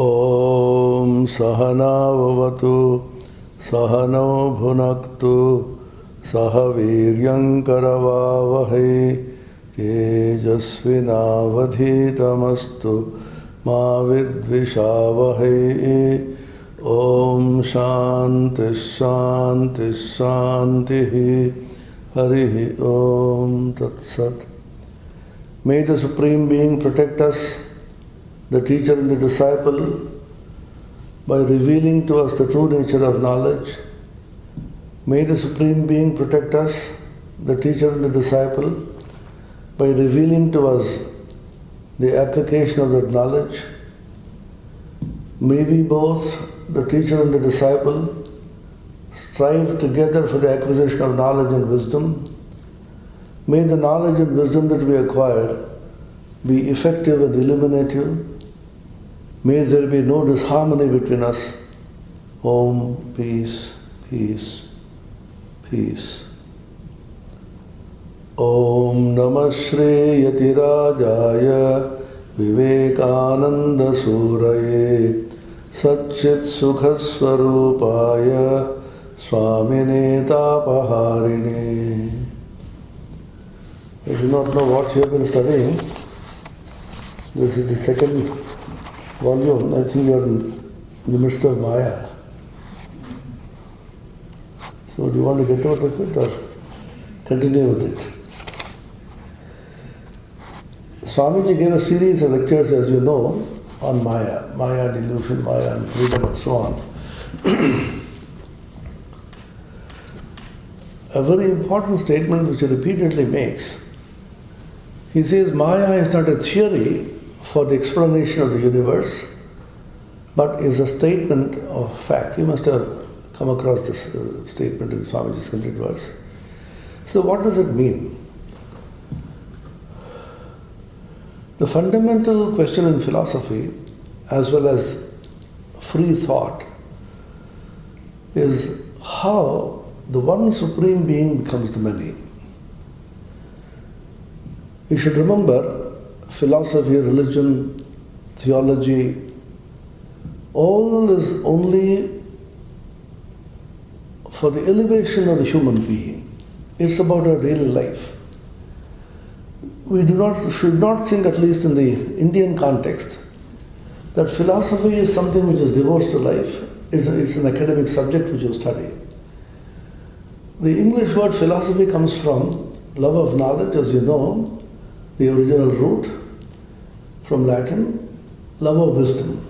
Om Sahana Vavatu Sahano Bhunaktu Sahaviryam Karavavahai Tejasvinavadhitamastu Ma Vidvishavahai. Om Shanti Shanti Shanti Harihi Om Tat Sat. May the Supreme Being protect us, the teacher and the disciple, by revealing to us the true nature of knowledge. May the Supreme Being protect us, the teacher and the disciple, by revealing to us the application of that knowledge. May we both, the teacher and the disciple, strive together for the acquisition of knowledge and wisdom. May the knowledge and wisdom that we acquire be effective and illuminative. May there be no disharmony between us. Om, peace, peace, peace. Om Namah Shri Yatirajaya Vivekananda Suraye Satchit Sukhaswarupaya Swami Tapaharine. I do not know what you have been studying. This is the second volume. I think you are in the midst of Maya. So do you want to get out of it or continue with it? Swamiji gave a series of lectures, as you know, on Maya, Maya delusion, Maya and freedom and so on. A very important statement which he repeatedly makes. He says Maya is not a theory for the explanation of the universe, but is a statement of fact. You must have come across this statement in Swamiji's complete verse. So what does it mean? The fundamental question in philosophy, as well as free thought, is how the one Supreme Being becomes the many. You should remember, philosophy, religion, theology, all is only for the elevation of the human being. It's about our daily life. We should not think, at least in the Indian context, that philosophy is something which is divorced to life. It's an academic subject which you study. The English word philosophy comes from love of knowledge, as you know, the original root, from Latin, love of wisdom.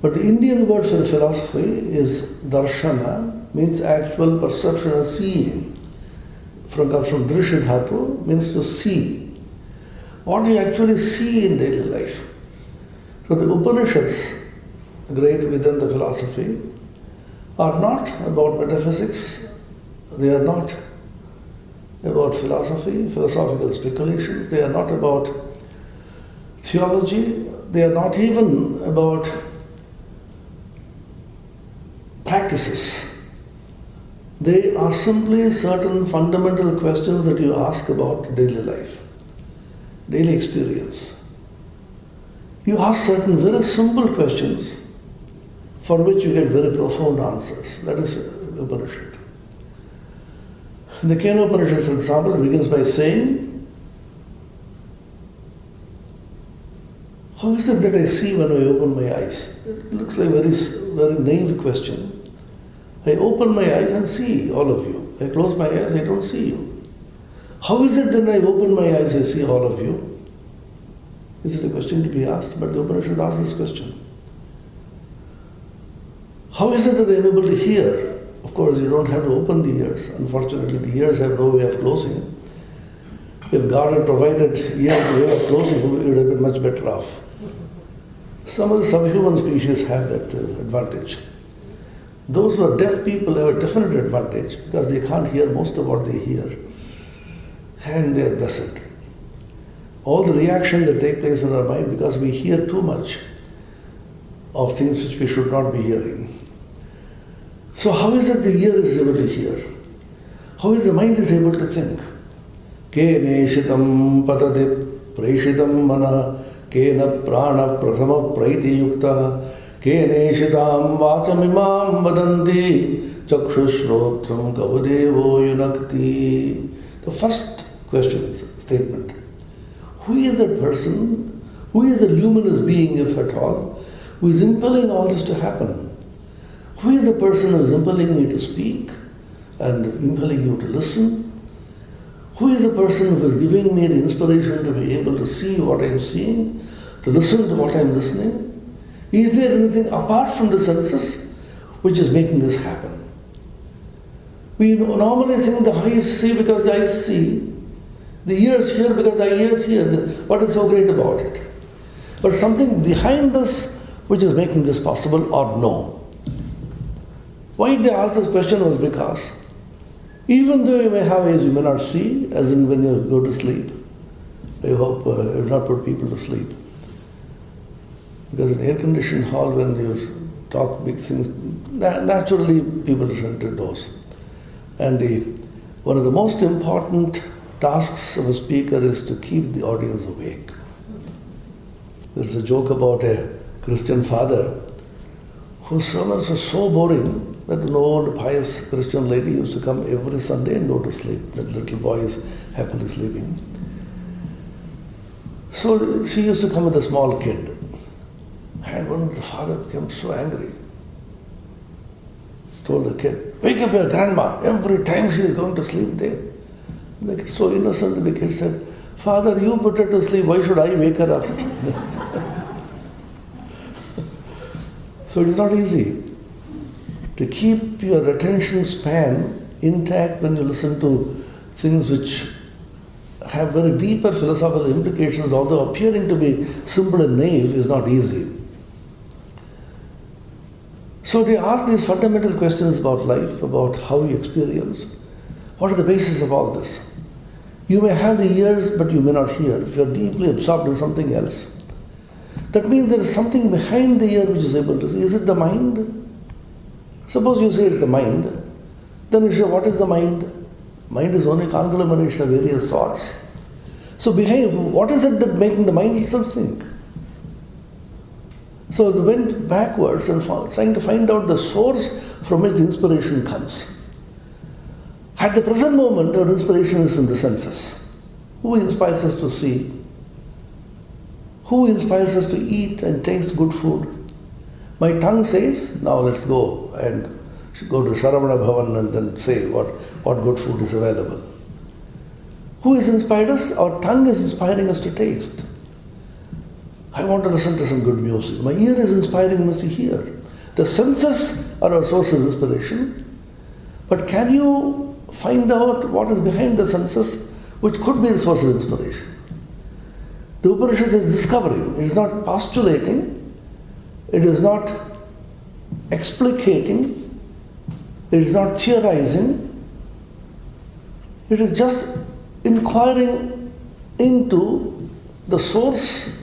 But the Indian word for philosophy is darshana, means actual perception or seeing. Comes from drisha dhatu, means to see. What you actually see in daily life. So the Upanishads, the great Vedanta philosophy, are not about metaphysics, they are not about philosophy, philosophical speculations, they are not about theology, they are not even about practices. They are simply certain fundamental questions that you ask about daily life, daily experience. You ask certain very simple questions for which you get very profound answers. That is Upanishad. In the Kena Upanishad, for example, it begins by saying, how is it that I see when I open my eyes? It looks like a very naive question. I open my eyes and see all of you. I close my eyes, I don't see you. How is it that I open my eyes, I see all of you? Is it a question to be asked? But the Upanishad asks this question. How is it that I am able to hear? Of course, you don't have to open the ears. Unfortunately, the ears have no way of closing. If God had provided ears the way of closing, we would have been much better off. Some of the subhuman species have that advantage. Those who are deaf people have a definite advantage because they can't hear most of what they hear, and they are blessed. All the reactions that take place in our mind because we hear too much of things which we should not be hearing. So how is it the ear is able to hear? How is the mind is able to think? Ke neshitam patade preshitam mana kena prana prathama praiti yukta ke neshitam vachamimam vadanti chakshushrotram kavadevo yunakti. The first question, statement. Who is that person? Who is the luminous being, if at all, who is impelling all this to happen? Who is the person who is impelling me to speak and impelling you to listen? Who is the person who is giving me the inspiration to be able to see what I am seeing, to listen to what I am listening? Is there anything apart from the senses which is making this happen? We normally think the eyes see because the eyes see, the ears hear because the ears hear. What is so great about it? But something behind this which is making this possible or no? Why they asked this question was because even though you may have eyes, you may not see, as in when you go to sleep. I hope I will not put people to sleep. Because in air-conditioned hall, when you talk big things, naturally people listen to those. And one of the most important tasks of a speaker is to keep the audience awake. There's a joke about a Christian father whose sermons were so boring that an old pious Christian lady used to come every Sunday and go to sleep. That little boy is happily sleeping. So she used to come with a small kid. And when the father became so angry, told the kid, "Wake up your grandma, every time she is going to sleep there." The kid, so innocent, the kid said, "Father, you put her to sleep, why should I wake her up?" So it is not easy to keep your attention span intact when you listen to things which have very deeper philosophical implications, although appearing to be simple and naive is not easy. So they ask these fundamental questions about life, about how you experience. What are the basis of all this? You may have the ears, but you may not hear if you are deeply absorbed in something else. That means there is something behind the ear which is able to see. Is it the mind? Suppose you say it's the mind, then you say, what is the mind? Mind is only conglomeration of various thoughts. So behind, what is it that making the mind itself think? So they went backwards and trying to find out the source from which the inspiration comes. At the present moment, our inspiration is from the senses. Who inspires us to see? Who inspires us to eat and taste good food? My tongue says, now let's go and go to Sharavana Bhavan and then say what good food is available. Who has inspired us? Our tongue is inspiring us to taste. I want to listen to some good music. My ear is inspiring us to hear. The senses are our source of inspiration. But can you find out what is behind the senses, which could be the source of inspiration? The Upanishad is discovering. It is not postulating. It is not explicating. It is not theorizing. It is just inquiring into the source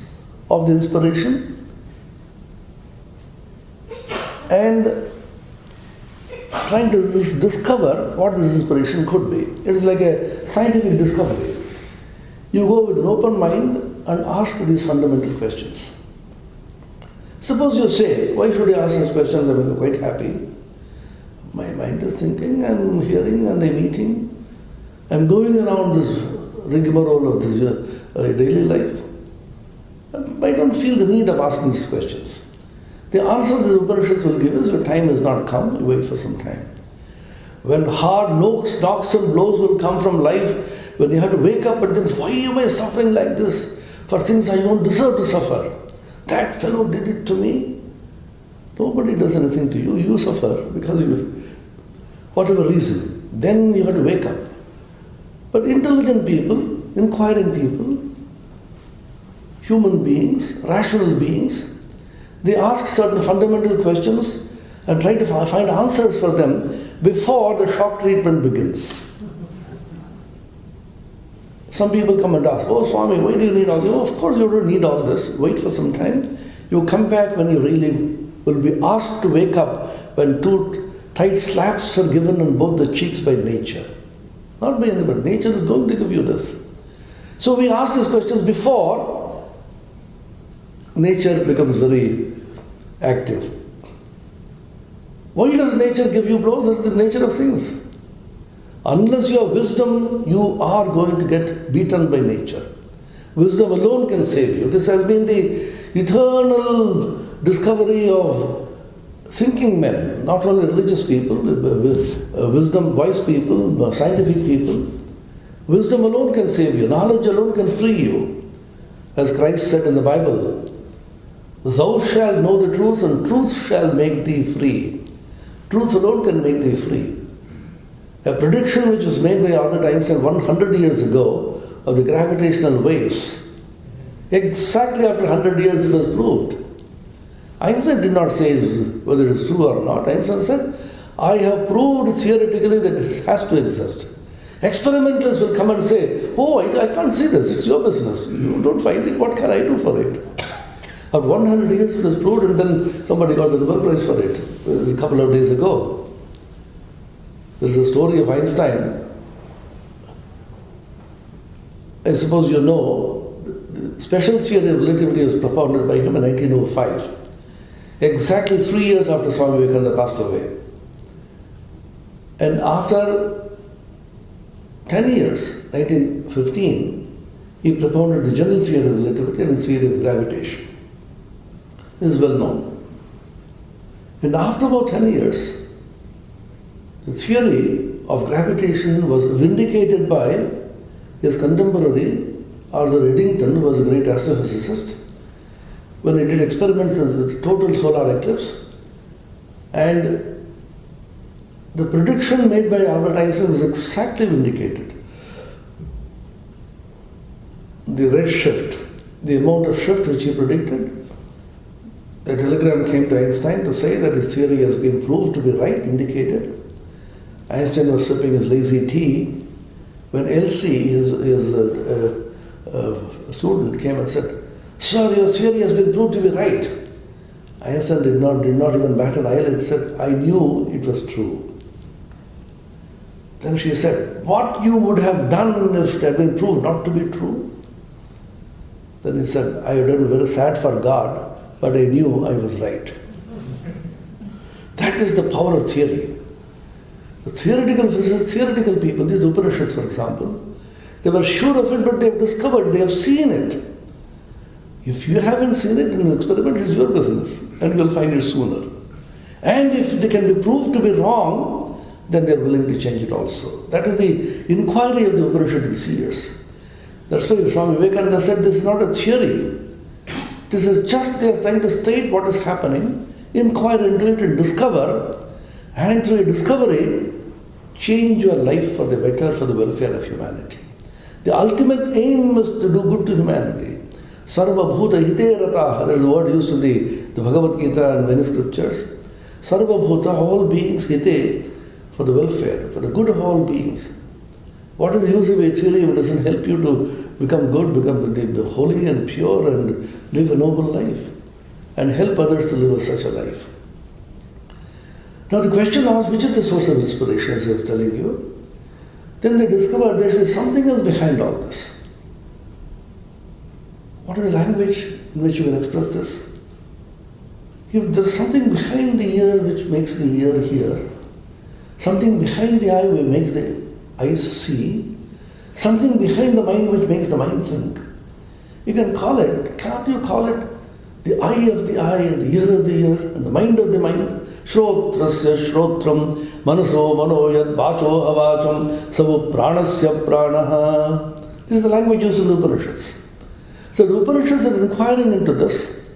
of the inspiration and trying to discover what this inspiration could be. It is like a scientific discovery. You go with an open mind and ask these fundamental questions. Suppose you say, why should I ask these questions? I'm quite happy. My mind is thinking, I'm hearing and I'm eating. I'm going around this rigmarole of this daily life. I don't feel the need of asking these questions. The answer the Upanishads will give is your time has not come, you wait for some time. When hard knocks and blows will come from life, when you have to wake up and think, why am I suffering like this for things I don't deserve to suffer? That fellow did it to me. Nobody does anything to you, you suffer because of whatever reason. Then you have to wake up. But intelligent people, inquiring people, human beings, rational beings, They ask certain fundamental questions and try to find answers for them before the shock treatment begins. Some people come and ask, "Oh Swami, why do you need all this?" "Oh, of course you don't need all this. Wait for some time. You come back when you really will be asked to wake up, when two tight slaps are given on both the cheeks by nature. Not by anybody. Nature is going to give you this." So we ask these questions before nature becomes very active. Why does nature give you blows? That's the nature of things. Unless you have wisdom, you are going to get beaten by nature. Wisdom alone can save you. This has been the eternal discovery of thinking men, not only religious people, wisdom, wise people, scientific people. Wisdom alone can save you. Knowledge alone can free you. As Christ said in the Bible, "Thou shalt know the truth, and truth shall make thee free." Truth alone can make thee free. A prediction which was made by Albert Einstein 100 years ago of the gravitational waves, exactly after 100 years it was proved. Einstein did not say whether it is true or not. Einstein said, "I have proved theoretically that it has to exist." Experimentalists will come and say, "Oh, I can't see this, it's your business. You don't find it, what can I do for it?" After 100 years it was proved, and then somebody got the Nobel Prize for it a couple of days ago. There's a story of Einstein. I suppose you know, the special theory of relativity was propounded by him in 1905, exactly 3 years after Swami Vivekananda passed away. And after 10 years, 1915, he propounded the general theory of relativity and theory of gravitation. This is well known. And after about 10 years, the theory of gravitation was vindicated by his contemporary, Arthur Eddington, who was a great astrophysicist, when he did experiments with total solar eclipse. And the prediction made by Albert Einstein was exactly vindicated. The red shift, the amount of shift which he predicted, a telegram came to Einstein to say that his theory has been proved to be right, indicated. Einstein was sipping his lazy tea when Elsie, his student, came and said, "Sir, your theory has been proved to be right." Einstein did not even bat an eyelid. He said, "I knew it was true." Then she said, "What you would have done if it had been proved not to be true?" Then he said, "I have done very sad for God, but I knew I was right." That is the power of theory. The theoretical physicists, theoretical people, these Upanishads for example, they were sure of it, but they have discovered, they have seen it. If you haven't seen it in an experiment, it's your business, and you will find it sooner. And if they can be proved to be wrong, then they are willing to change it also. That is the inquiry of the Upanishadic seers. That's why Swami Vivekananda said this is not a theory. This is just they are trying to state what is happening, inquire into it and discover, and through a discovery, change your life for the better, for the welfare of humanity. The ultimate aim is to do good to humanity. Sarva bhuta hite rataha. There is a word used in the Bhagavad Gita and many scriptures. Sarva bhuta, all beings, hite, for the welfare, for the good of all beings. What is the use of a theory if it doesn't help you to become good, become the holy and pure and live a noble life and help others to live such a life? Now the question asks, which is the source of inspiration, as I was telling you? Then they discover there is something else behind all this. What is the language in which you can express this? If there is something behind the ear which makes the ear hear, something behind the eye which makes the eyes see, something behind the mind which makes the mind think. You can call it, can't you call it the eye of the eye and the ear of the ear and the mind of the mind? Shrotrasya shrotram manaso manoyad vacho avacham savu pranasya pranaha. This is the language used in the Upanishads. So the Upanishads are inquiring into this.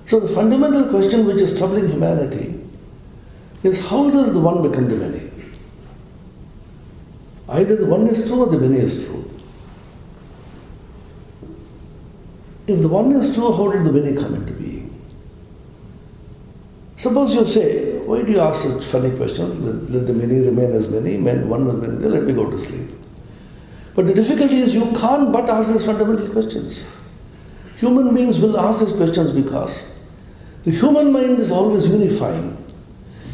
So the fundamental question which is troubling humanity is, how does the one become the many? Either the one is true or the many is true. If the one is true, how did the many come into being? Suppose you say, why do you ask such funny questions? Let the many remain as many, men one as many, then let me go to sleep. But the difficulty is you can't but ask these fundamental questions. Human beings will ask these questions because the human mind is always unifying.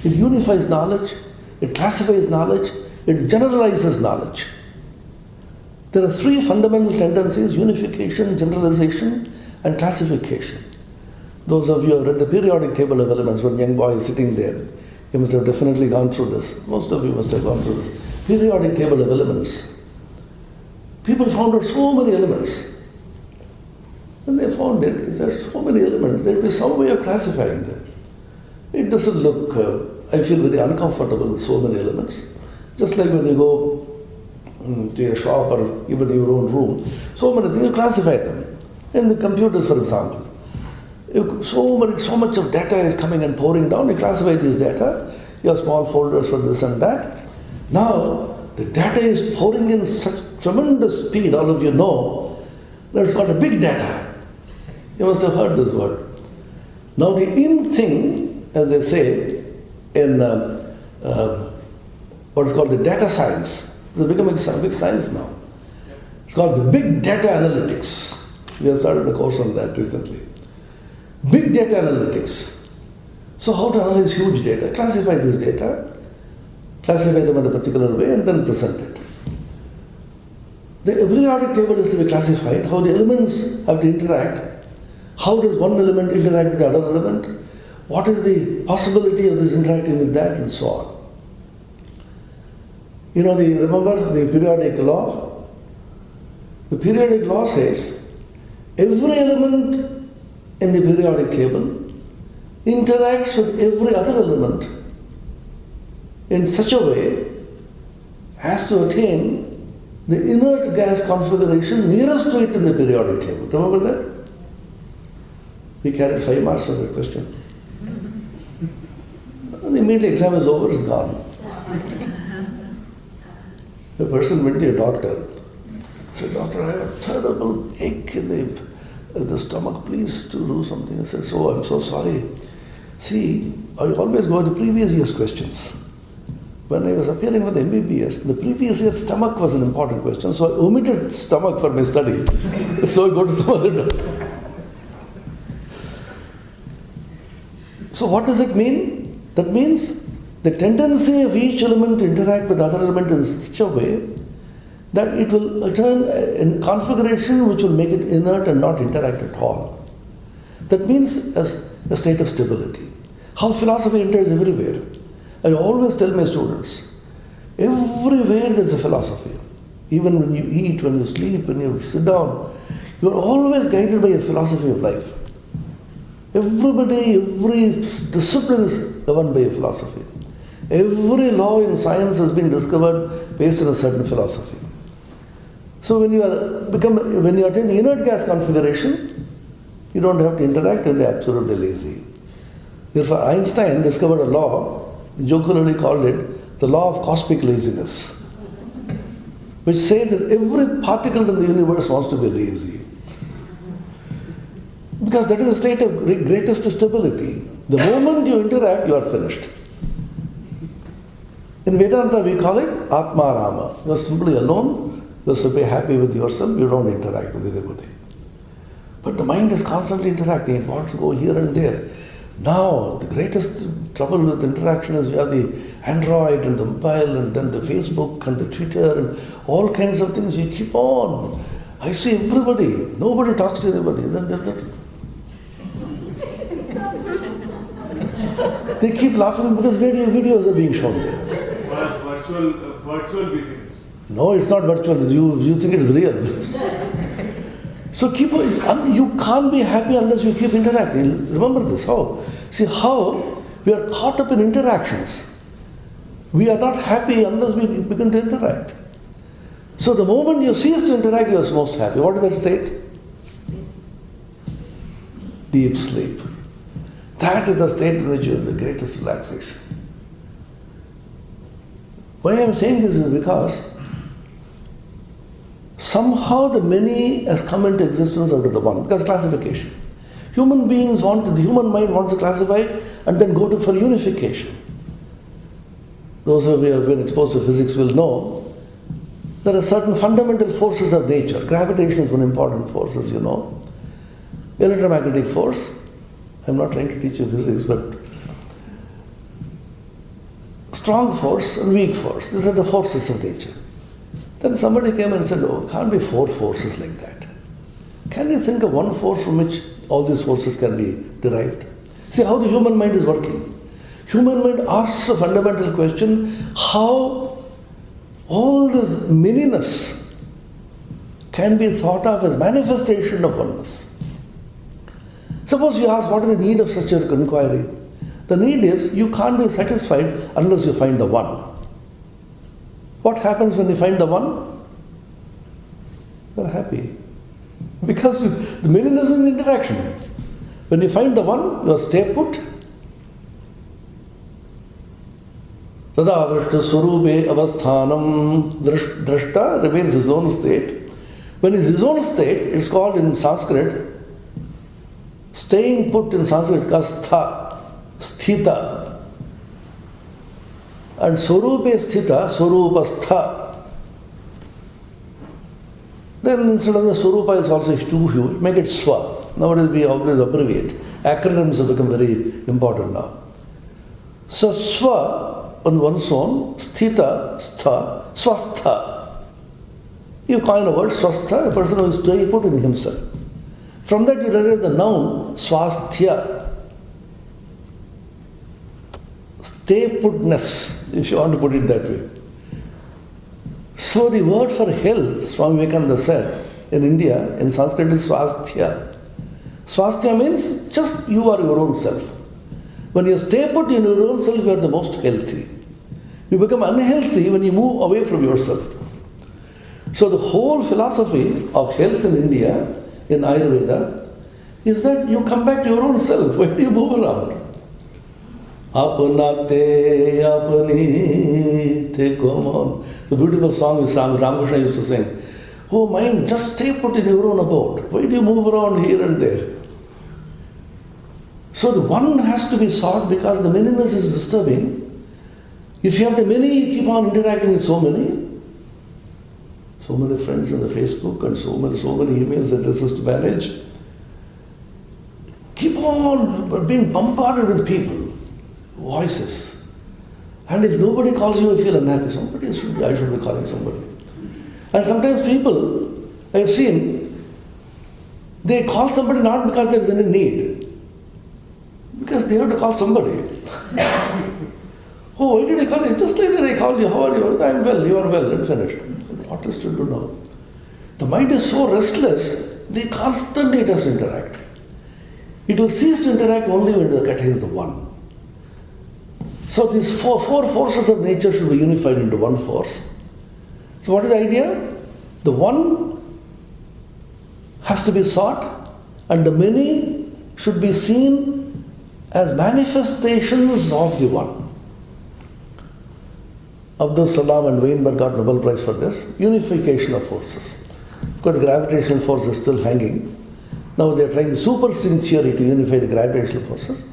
It unifies knowledge, it classifies knowledge, it generalizes knowledge. There are three fundamental tendencies: unification, generalization, and classification. Those of you who have read the periodic table of elements, when young boy is sitting there, you must have definitely gone through this. Most of you must have gone through this. Periodic table of elements. People found out so many elements. When they found it, there are so many elements, there will be some way of classifying them. It doesn't look, I feel very uncomfortable with so many elements. Just like when you go to a shop or even your own room, so many things, you classify them. In the computers, for example, so much of data is coming and pouring down, you classify this data, you have small folders for this and that. Now, the data is pouring in such tremendous speed, all of you know, that it's got a big data. You must have heard this word. Now the in thing, as they say, in what is called the data science, it's becoming a big science now. It's called the big data analytics. We have started a course on that recently. Big data analytics. So how to analyze huge data? Classify this data, classify them in a particular way, and then present it. The periodic table is to be classified, how the elements have to interact. How does one element interact with the other element? What is the possibility of this interacting with that, and so on. You know, remember the periodic law? The periodic law says every element in the periodic table interacts with every other element in such a way as to attain the inert gas configuration nearest to it in the periodic table. Remember that? We carried 5 marks on that question. And immediately exam is over, it's gone. The person went to a doctor. Said, "Doctor, I have a terrible ache in the stomach. Please to do something." I said, "So, I'm so sorry. See, I always go with the previous year's questions. When I was appearing with MBBS, the previous year's stomach was an important question, so I omitted stomach for my study. So I go to some other doctor." So what does it mean? That means the tendency of each element to interact with the other element in such a way that it will attain a configuration which will make it inert and not interact at all. That means a state of stability. How philosophy enters everywhere. I always tell my students, everywhere there's a philosophy. Even when you eat, when you sleep, when you sit down, you are always guided by a philosophy of life. Everybody, every discipline is governed by a philosophy. Every law in science has been discovered based on a certain philosophy. So when you attain the inert gas configuration, you don't have to interact and you're absolutely lazy. Therefore, Einstein discovered a law, jokingly called it the law of cosmic laziness, which says that every particle in the universe wants to be lazy. Because that is a state of greatest stability. The moment you interact, you are finished. In Vedanta, we call it Atmarama. You are simply alone, you are simply happy with yourself, you don't interact with anybody. But the mind is constantly interacting, it wants to go here and there. Now, the greatest trouble with interaction is you have the Android and the mobile and then the Facebook and the Twitter and all kinds of things. You keep on. I see everybody. Nobody talks to anybody. They keep laughing because videos are being shown there. Virtual business. No, it's not virtual. You think it's real. So you can't be happy unless you keep interacting. Remember this. How? See how we are caught up in interactions. We are not happy unless we begin to interact. So the moment you cease to interact, you are most happy. What is that state? Deep sleep. That is the state in which you have the greatest relaxation. Why I am saying this is because somehow the many has come into existence out of the one, because classification. The human mind wants to classify and then go to for unification. Those of you who have been exposed to physics will know there are certain fundamental forces of nature. Gravitation is one important force, as you know. Electromagnetic force. I'm not trying to teach you physics, but strong force and weak force. These are the forces of nature. Then somebody came and said, oh, can't be four forces like that. Can you think of one force from which all these forces can be derived? See how the human mind is working. Human mind asks a fundamental question, how all this manyness can be thought of as manifestation of oneness. Suppose you ask, what is the need of such an inquiry? The need is, you can't be satisfied unless you find the one. What happens when you find the one? You're happy. Because the manyness is interaction. When you find the one, you stay put. Tada drashta swarupe avasthanam. Drashta remains his own state. When it's his own state, it's called in Sanskrit, staying put in Sanskrit is called stha, sthita. And swarupe sthita, swarupa stha. Then instead of the swarupa is also too huge, make it swa. Nowadays we always abbreviate. Acronyms have become very important now. So swa on one's own, sthita, stha, swastha. You coin a word, swastha, a person who is stay put in himself. From that you derive the noun swasthya. Stay putness, if you want to put it that way. So the word for health, Swami Vivekananda said, in India, in Sanskrit is swasthya. Swasthya means just you are your own self. When you stay put in your own self, you are the most healthy. You become unhealthy when you move away from yourself. So the whole philosophy of health in India, in Ayurveda, is that you come back to your own self. Why do you move around? Apanate, apani, te komon. The beautiful song which Ramakrishna used to sing. Oh mind, just stay put in your own abode. Why do you move around here and there? So the one has to be sought because the manyness is disturbing. If you have the many, you keep on interacting with so many friends on the Facebook and so many emails addresses to manage. Keep on being bombarded with people, voices. And if nobody calls you, you feel unhappy. I should be calling somebody. And sometimes people, I've seen, they call somebody not because there is any need, because they have to call somebody. Oh, why did I call you? Just like that I call you. How are you? I'm well. You are well. And finished. What is to do now? The mind is so restless, they constantly it has to interact. It will cease to interact only when it contains the one. So these four forces of nature should be unified into one force. So what is the idea? The one has to be sought and the many should be seen as manifestations of the one. Abdul Salam and Weinberg got Nobel Prize for this. Unification of forces. Of course, the gravitational force is still hanging. Now they are trying the superstring theory to unify the gravitational forces.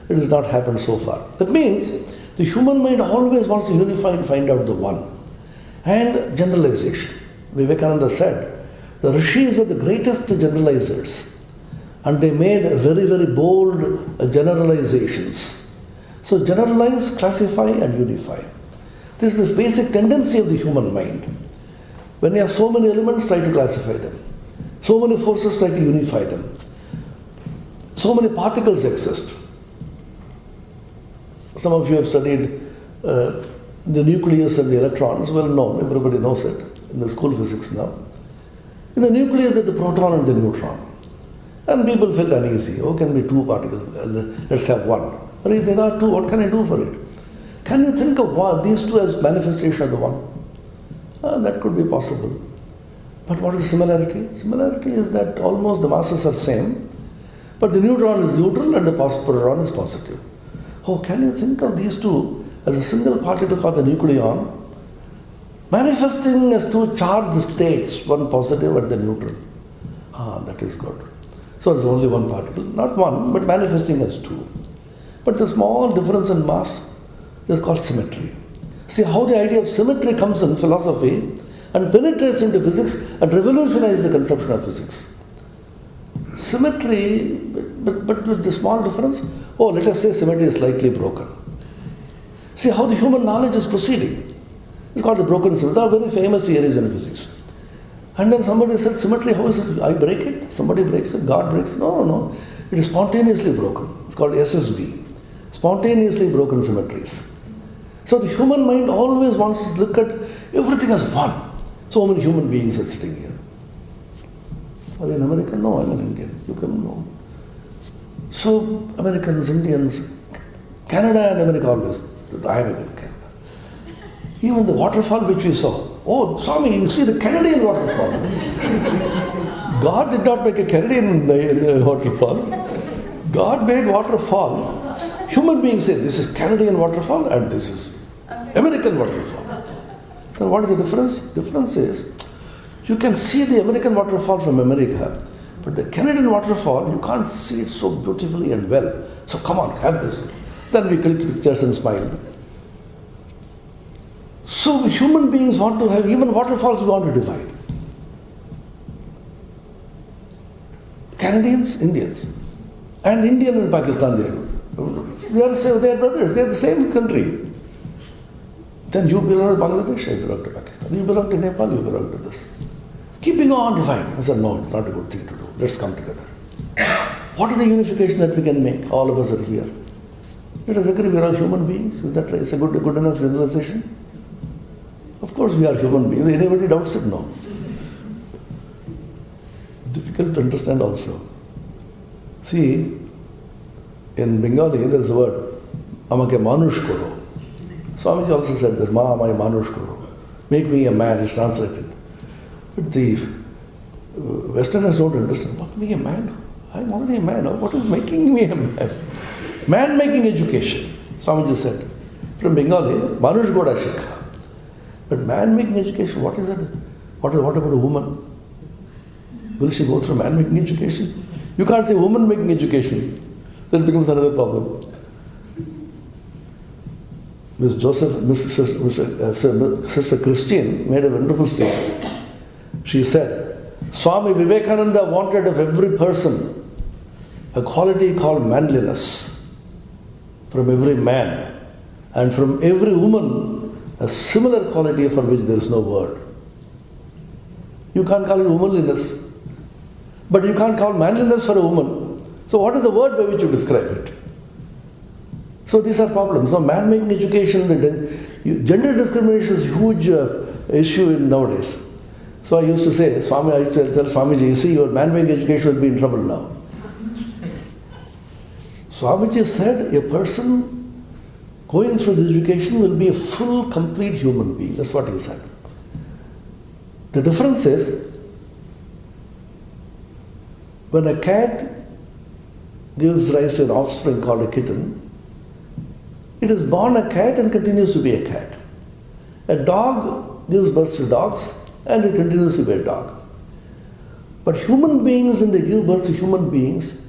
It has not happened so far. That means the human mind always wants to unify and find out the one. And generalization. Vivekananda said, the rishis were the greatest generalizers. And they made very, very bold generalizations. So generalize, classify and unify. This is the basic tendency of the human mind. When you have so many elements, try to classify them. So many forces, try to unify them. So many particles exist. Some of you have studied the nucleus and the electrons, well known, everybody knows it in the school physics now. In the nucleus there is the proton and the neutron. And people felt uneasy. Oh, can be two particles? Let's have one. But if there are two, what can I do for it? Can you think of these two as manifestation of the one? That could be possible. But what is the similarity? Similarity is that almost the masses are same, but the neutron is neutral and the proton is positive. Oh, can you think of these two as a single particle called the nucleon, manifesting as two charged states, one positive and the neutral? That is good. So there's only one particle, not one, but manifesting as two. But the small difference in mass is called symmetry. See how the idea of symmetry comes in philosophy and penetrates into physics and revolutionizes the conception of physics. Symmetry, but with the small difference, let us say symmetry is slightly broken. See how the human knowledge is proceeding. It's called the broken symmetry. There are very famous theories in physics. And then somebody said, symmetry, how is it? I break it, somebody breaks it, God breaks it. No. It is spontaneously broken. It's called SSB. Spontaneously broken symmetries. So the human mind always wants to look at everything as one. So many human beings are sitting here. Are you an American? No, I'm an Indian. You can know. So Americans, Indians, Canada and America always. I am in Canada. Even the waterfall which we saw. Oh, Swami, you see the Canadian waterfall. God did not make a Canadian waterfall. God made waterfall. Human beings say this is Canadian waterfall and this is American waterfall. Then what is the difference? Difference is you can see the American waterfall from America, but the Canadian waterfall you can't see it so beautifully and well. So come on, have this. Then we clicked pictures and smiled. So human beings want to have, even waterfalls we want to divide. Canadians, Indians. And Indian and Pakistan, they are brothers, they are the same country. Then you belong to Bangladesh, I belong to Pakistan. You belong to Nepal, you belong to this. Keeping on dividing. I said, no, it's not a good thing to do. Let's come together. What is the unification that we can make? All of us are here. Let us agree we are all human beings. Is that right? Is a good enough realization? Of course we are human beings. Anybody doubts it? No. Difficult to understand also. See, in Bengali there is a word, amake manush koro. Swamiji also said that, ma amai manush koro. Make me a man, is translated. But the Westerners don't understand. What, me a man? I'm already a man. What is making me a man? Man-making education, Swamiji said. From Bengali, manush goda shikha. But man-making education, what is it? What about a woman? Will she go through man-making education? You can't say woman-making education. That becomes another problem. Sister Christine made a wonderful statement. She said, Swami Vivekananda wanted of every person a quality called manliness. From every man and from every woman a similar quality for which there is no word. You can't call it womanliness, but you can't call manliness for a woman. So what is the word by which you describe it? So these are problems. Now man-making education, gender discrimination is a huge issue in nowadays. So I used to say, Swami, I tell Swamiji, you see your man-making education will be in trouble now. Swamiji said a person going through the education will be a full, complete human being. That's what he said. The difference is, when a cat gives rise to an offspring called a kitten, it is born a cat and continues to be a cat. A dog gives birth to dogs and it continues to be a dog. But human beings, when they give birth to human beings,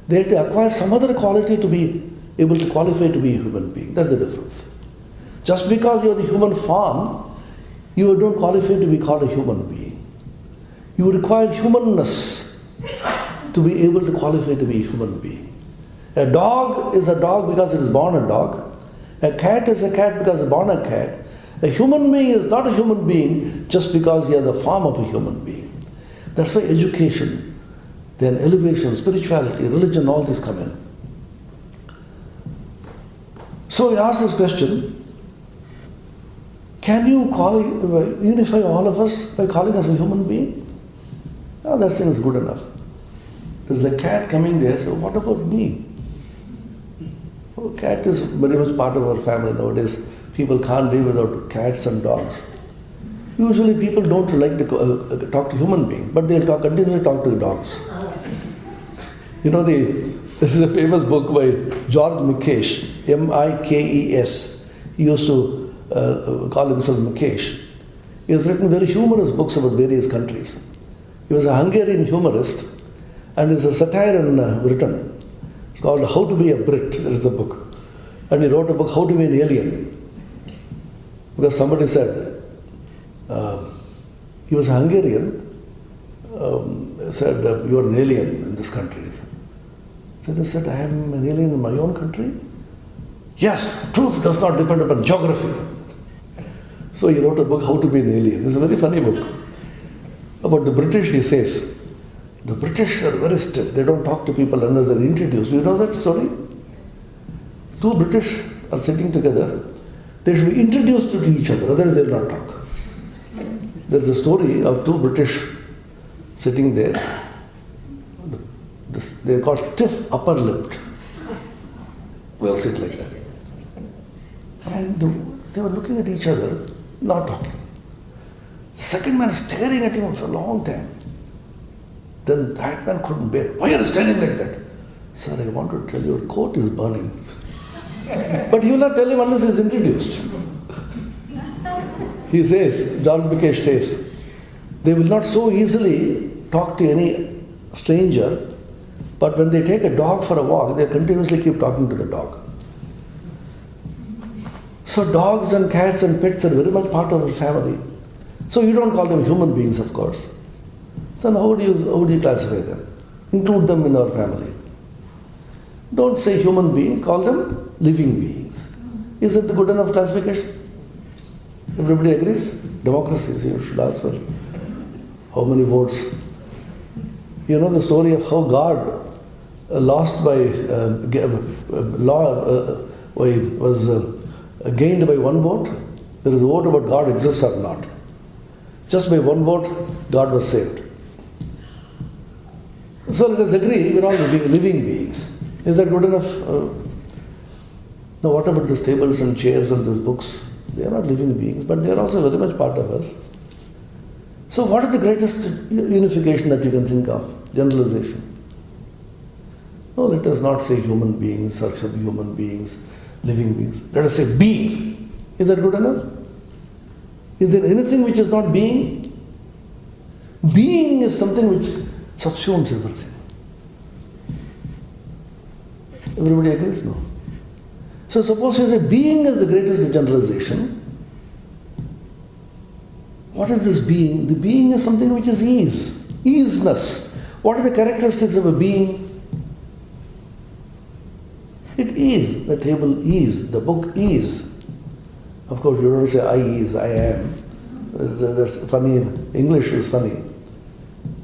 they have to acquire some other quality to be able to qualify to be a human being. That's the difference. Just because you are the human form, you don't qualify to be called a human being. You require humanness to be able to qualify to be a human being. A dog is a dog because it is born a dog. A cat is a cat because it is born a cat. A human being is not a human being just because he has the form of a human being. That's why education, then elevation, spirituality, religion, all this come in. So we ask this question, can you unify all of us by calling us a human being? Oh, that thing is good enough. There's a cat coming there, so what about me? Oh, cat is very much part of our family nowadays. People can't live without cats and dogs. Usually people don't like to talk to human beings, but they'll continue to talk to dogs. You know, there is a famous book by George Mikesh, M-I-K-E-S. He used to call himself Mikesh. He has written very humorous books about various countries. He was a Hungarian humorist and is a satire in Britain. It's called How to Be a Brit, that is the book. And he wrote a book, How to Be an Alien. Because somebody said, he was a Hungarian, said, you are an alien in this country. Then he said, I am an alien in my own country? Yes, truth does not depend upon geography. So he wrote a book, How to Be an Alien. It's a very funny book. About the British, he says, the British are very stiff. They don't talk to people unless they're introduced. Do you know that story? Two British are sitting together. They should be introduced to each other, otherwise they will not talk. There's a story of two British sitting there. They're called stiff upper-lipped. They'll sit like that. And they were looking at each other, not talking. The second man staring at him for a long time. Then that man couldn't bear it. Why are you staring like that? Sir, I want to tell you, your coat is burning. But he will not tell him unless he is introduced. He says, George Bikesh says, they will not so easily talk to any stranger, but when they take a dog for a walk, they continuously keep talking to the dog. So dogs and cats and pets are very much part of our family. So you don't call them human beings, of course. So how do you classify them? Include them in our family. Don't say human beings, call them living beings. Is it a good enough classification? Everybody agrees? Democracy, so you should ask for how many votes. You know the story of how God lost by was gained by one vote. There is a vote about God exists or not. Just by one vote, God was saved. So let us agree, we are all living beings. Is that good enough? Now what about these tables and chairs and these books? They are not living beings, but they are also very much part of us. So what is the greatest unification that you can think of? Generalization. No, let us not say human beings, subhuman beings, living beings. Let us say beings. Is that good enough? Is there anything which is not being? Being is something which subsumes everything. Everybody agrees? No. So suppose you say being is the greatest generalization. What is this being? The being is something which is ease, easiness. What are the characteristics of a being? It is. The table is. The book is. Of course, you don't say I is, I am. That's funny. English is funny.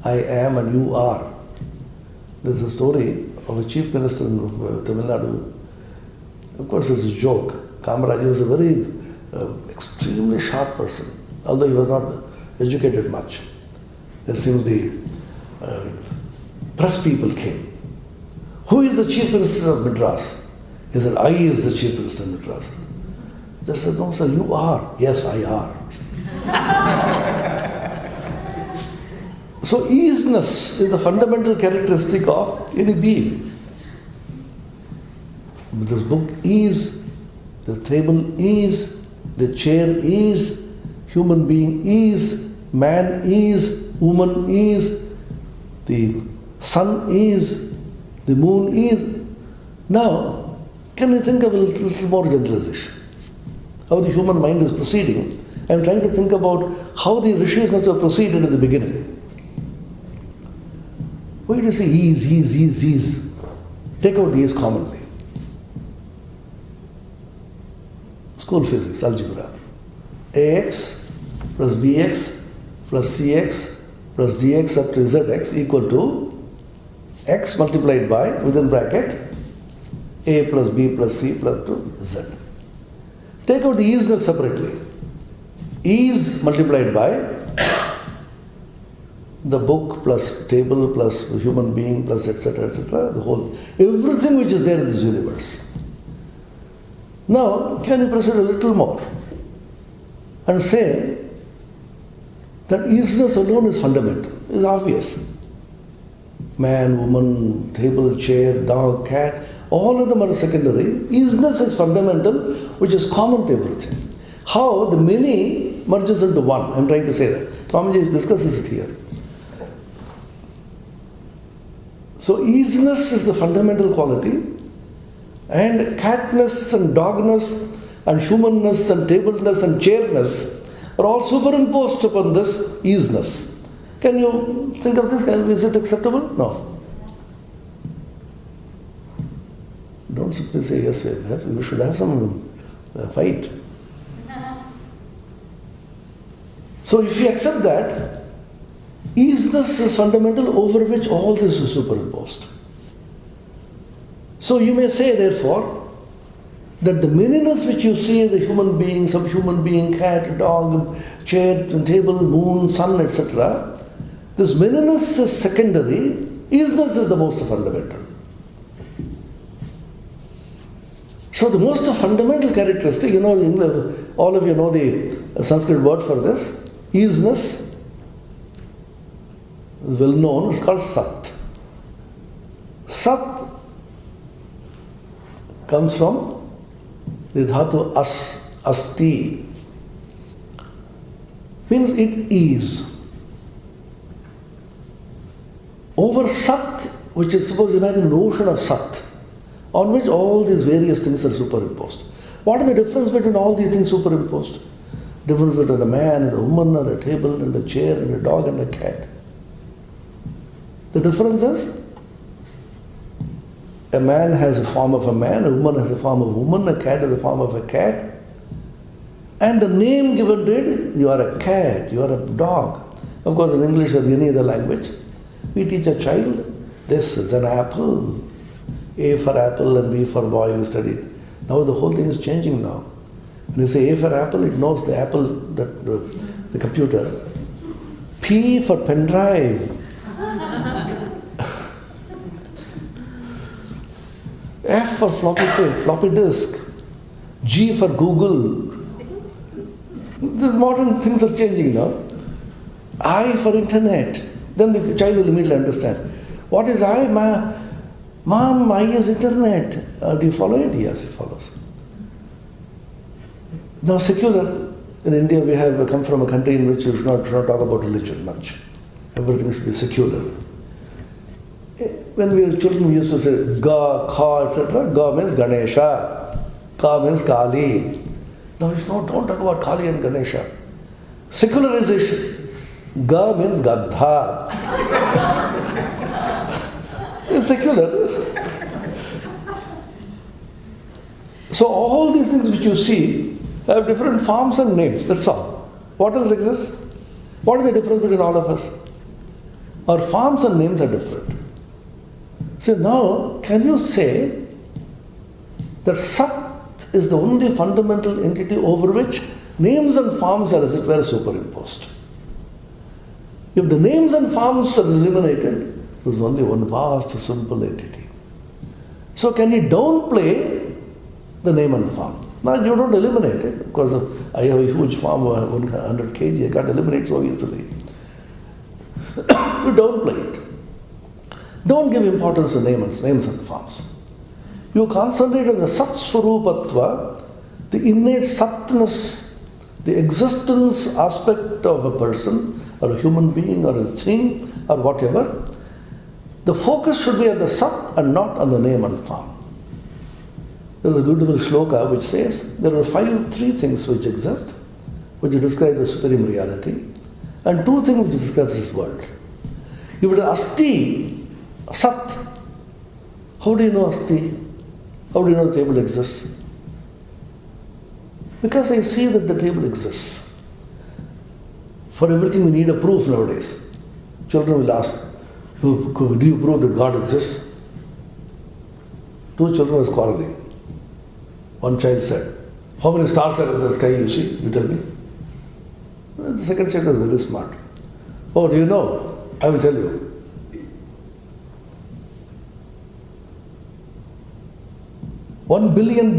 I am and you are. There's a story of a chief minister of Tamil Nadu. Of course, it's a joke. Kamaraj was a very extremely sharp person, although he was not educated much. There seems the press people came. Who is the chief minister of Madras? He said, I is the chief minister of Madras. They said, no sir, you are. Yes, I are. So easiness is the fundamental characteristic of any being. This book is, the table is, the chair is, human being is, man is, woman is, the sun is, the moon is. Now, can we think of a little more generalization? How the human mind is proceeding. I am trying to think about how the rishis must have proceeded in the beginning. Why do you say is? Take out is commonly. School physics, algebra. Ax plus bx plus cx plus dx up to zx equal to x multiplied by, within bracket, a plus b plus c plus to z. Take out the easiness separately. Ease multiplied by the book plus table plus human being plus etc. the whole, everything which is there in this universe. Now, can you proceed a little more and say that easiness alone is fundamental, is obvious. Man, woman, table, chair, dog, cat, all of them are secondary. Easiness is fundamental, which is common to everything. How the many merges into one, I am trying to say that. Swamiji discusses it here. So easiness is the fundamental quality, and catness and dogness and humanness and tableness and chairness are all superimposed upon this easiness. Can you think of this? Is it acceptable? No. Don't simply say yes, we should have some fight. So if you accept that, easiness is fundamental over which all this is superimposed. So you may say, therefore, that the manyness which you see as a human being, some human being, cat, dog, chair, table, moon, sun, etc., this manyness is secondary, easiness is the most fundamental. So the most fundamental characteristic, all of you know the Sanskrit word for this, easiness, well known, it's called Sat. Sat comes from the dhatu asti, means it is. Over Sat, which is, suppose you imagine an ocean of Sat, on which all these various things are superimposed. What is the difference between all these things superimposed? Difference between a man and a woman, or a table and a chair and a dog and a cat. The difference is, a man has a form of a man, a woman has a form of a woman, a cat has a form of a cat. And the name given to it, you are a cat, you are a dog. Of course, in English or any other language, we teach a child, this is an apple. A for apple and B for boy, we studied. Now the whole thing is changing now. When you say A for apple, it knows the apple, the computer. P for pen drive. F for floppy disk. G for Google. The modern things are changing now. I for internet. Then the child will immediately understand. What is I? Mom, I is internet. Do you follow it? Yes, it follows. Now secular, in India we have come from a country in which we should not talk about religion much. Everything should be secular. When we were children, we used to say Ga, Kha, etc. Ga means Ganesha. Ka means Kali. Now it's not, don't talk about Kali and Ganesha. Secularization. Ga means Gadha. It's secular. So all these things which you see have different forms and names, that's all. What else exists? What is the difference between all of us? Our forms and names are different. So now, can you say that Sat is the only fundamental entity over which names and forms are, as it were, superimposed? If the names and forms are eliminated, there is only one vast, simple entity. So can you downplay the name and form? Now you don't eliminate it. Of course, I have a huge farm of 100 kg, I can't eliminate so easily. You downplay it. Don't give importance to names and forms. You concentrate on the Sat Swarupatva, the innate Satness, the existence aspect of a person, or a human being, or a thing, or whatever. The focus should be on the Sat and not on the name and form. There is a beautiful shloka which says there are three things which exist, which describe the supreme reality, and two things which describe this world. If it is Asti, Sat, how do you know Asti? How do you know the table exists? Because I see that the table exists. For everything we need a proof nowadays. Children will ask, do you prove that God exists? Two children were quarreling. One child said, how many stars are in the sky you see? You tell me. The second child was very smart. Oh, do you know? I will tell you. 1 billion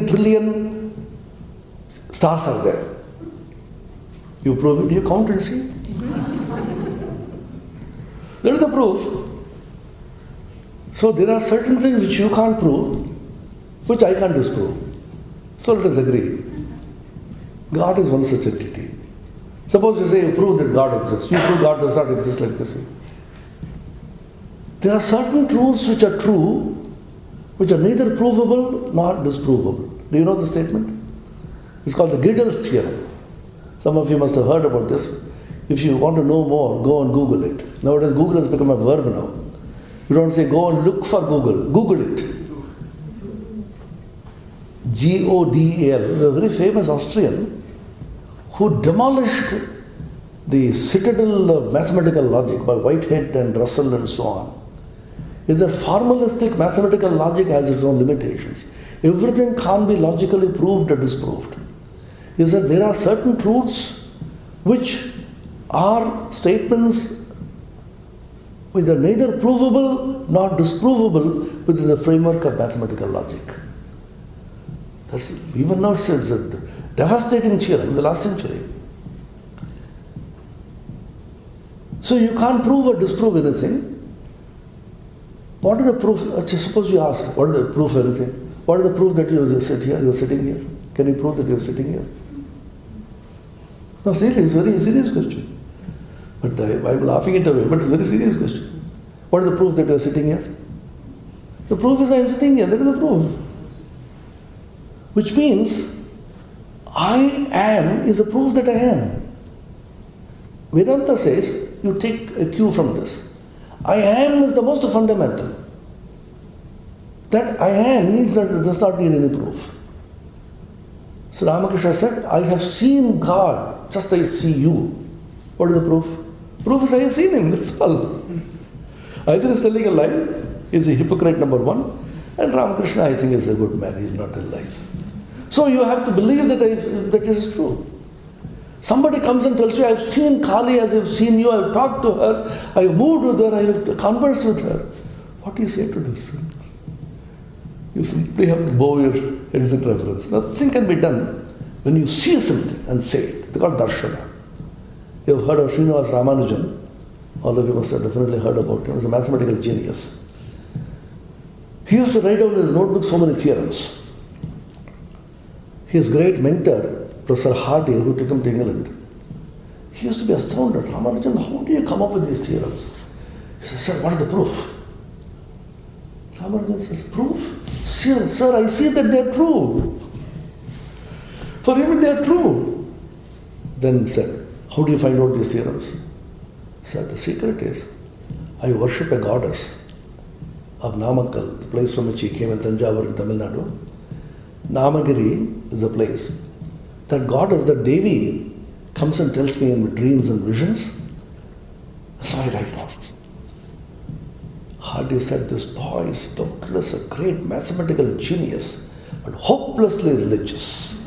trillion stars are there. You prove it, you count and see. That is the proof. So there are certain things which you can't prove, which I can't disprove. So let us agree. God is one such entity. Suppose you say you prove that God exists. You prove God does not exist, like this. There are certain truths which are true, which are neither provable nor disprovable. Do you know the statement? It's called the Gödel's theorem. Some of you must have heard about this. If you want to know more, go and Google it. Nowadays, Google has become a verb now. You don't say go and look for Google. Google it. Godel, a very famous Austrian who demolished the citadel of mathematical logic by Whitehead and Russell and so on. Is that formalistic mathematical logic has its own limitations. Everything can't be logically proved or disproved. Is that there are certain truths which are statements which are neither provable nor disprovable within the framework of mathematical logic. That's even now it's a devastating theorem in the last century. So you can't prove or disprove anything. What is the proof? Suppose you ask, what is the proof of anything? What is the proof that you are sitting here? Can you prove that you are sitting here? No, seriously, it's a very serious question. But I'm laughing it away, but it's a very serious question. What is the proof that you are sitting here? The proof is I am sitting here, that is the proof. Which means, I am is a proof that I am. Vedanta says, you take a cue from this. I am is the most fundamental. That I am does not need any proof. So Ramakrishna said, I have seen God just as I see you. What is the proof? Proof is I have seen him, that's all. Either he's telling a lie, he's a hypocrite number one, and Ramakrishna I think is a good man, he will not tell lies. So you have to believe that it is true. Somebody comes and tells you, I have seen Kali as I have seen you, I have talked to her, I have moved with her, I have conversed with her. What do you say to this? You simply have to bow your heads in reverence. Nothing can be done when you see something and say it. They call darshana. You have heard of Srinivas Ramanujan. All of you must have definitely heard about him. He was a mathematical genius. He used to write down in his notebook so many theorems. His great mentor, Professor Hardy, who took him to England, he used to be astounded. Ramanujan, how do you come up with these theorems? He said, sir, what is the proof? Ramanujan says, proof? Sir, I see that they are true. For him, they are true. Then he said, how do you find out these theorems? He said, the secret is, I worship a goddess of Namakkal, the place from which he came in Tanjavur in Tamil Nadu. Namagiri is a place. That goddess, that Devi, comes and tells me in dreams and visions. So I write down. Hardy said, this boy is doubtless a great mathematical genius, but hopelessly religious.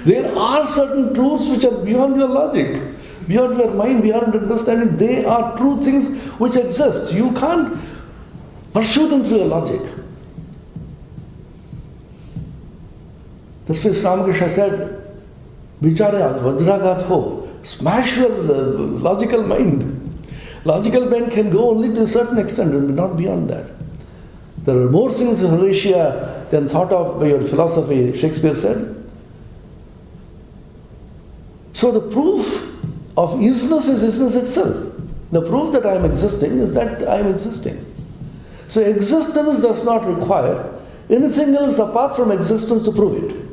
There are certain truths which are beyond your logic, beyond your mind, beyond understanding. They are true things which exist. You can't pursue them through your logic. That's why Ramakrishna said, Vicharayat, Vajragat ho, smash your logical mind. Logical mind can go only to a certain extent and not beyond that. There are more things in Horatia than thought of by your philosophy, Shakespeare said. So the proof of isness is isness itself. The proof that I am existing is that I am existing. So existence does not require anything else apart from existence to prove it.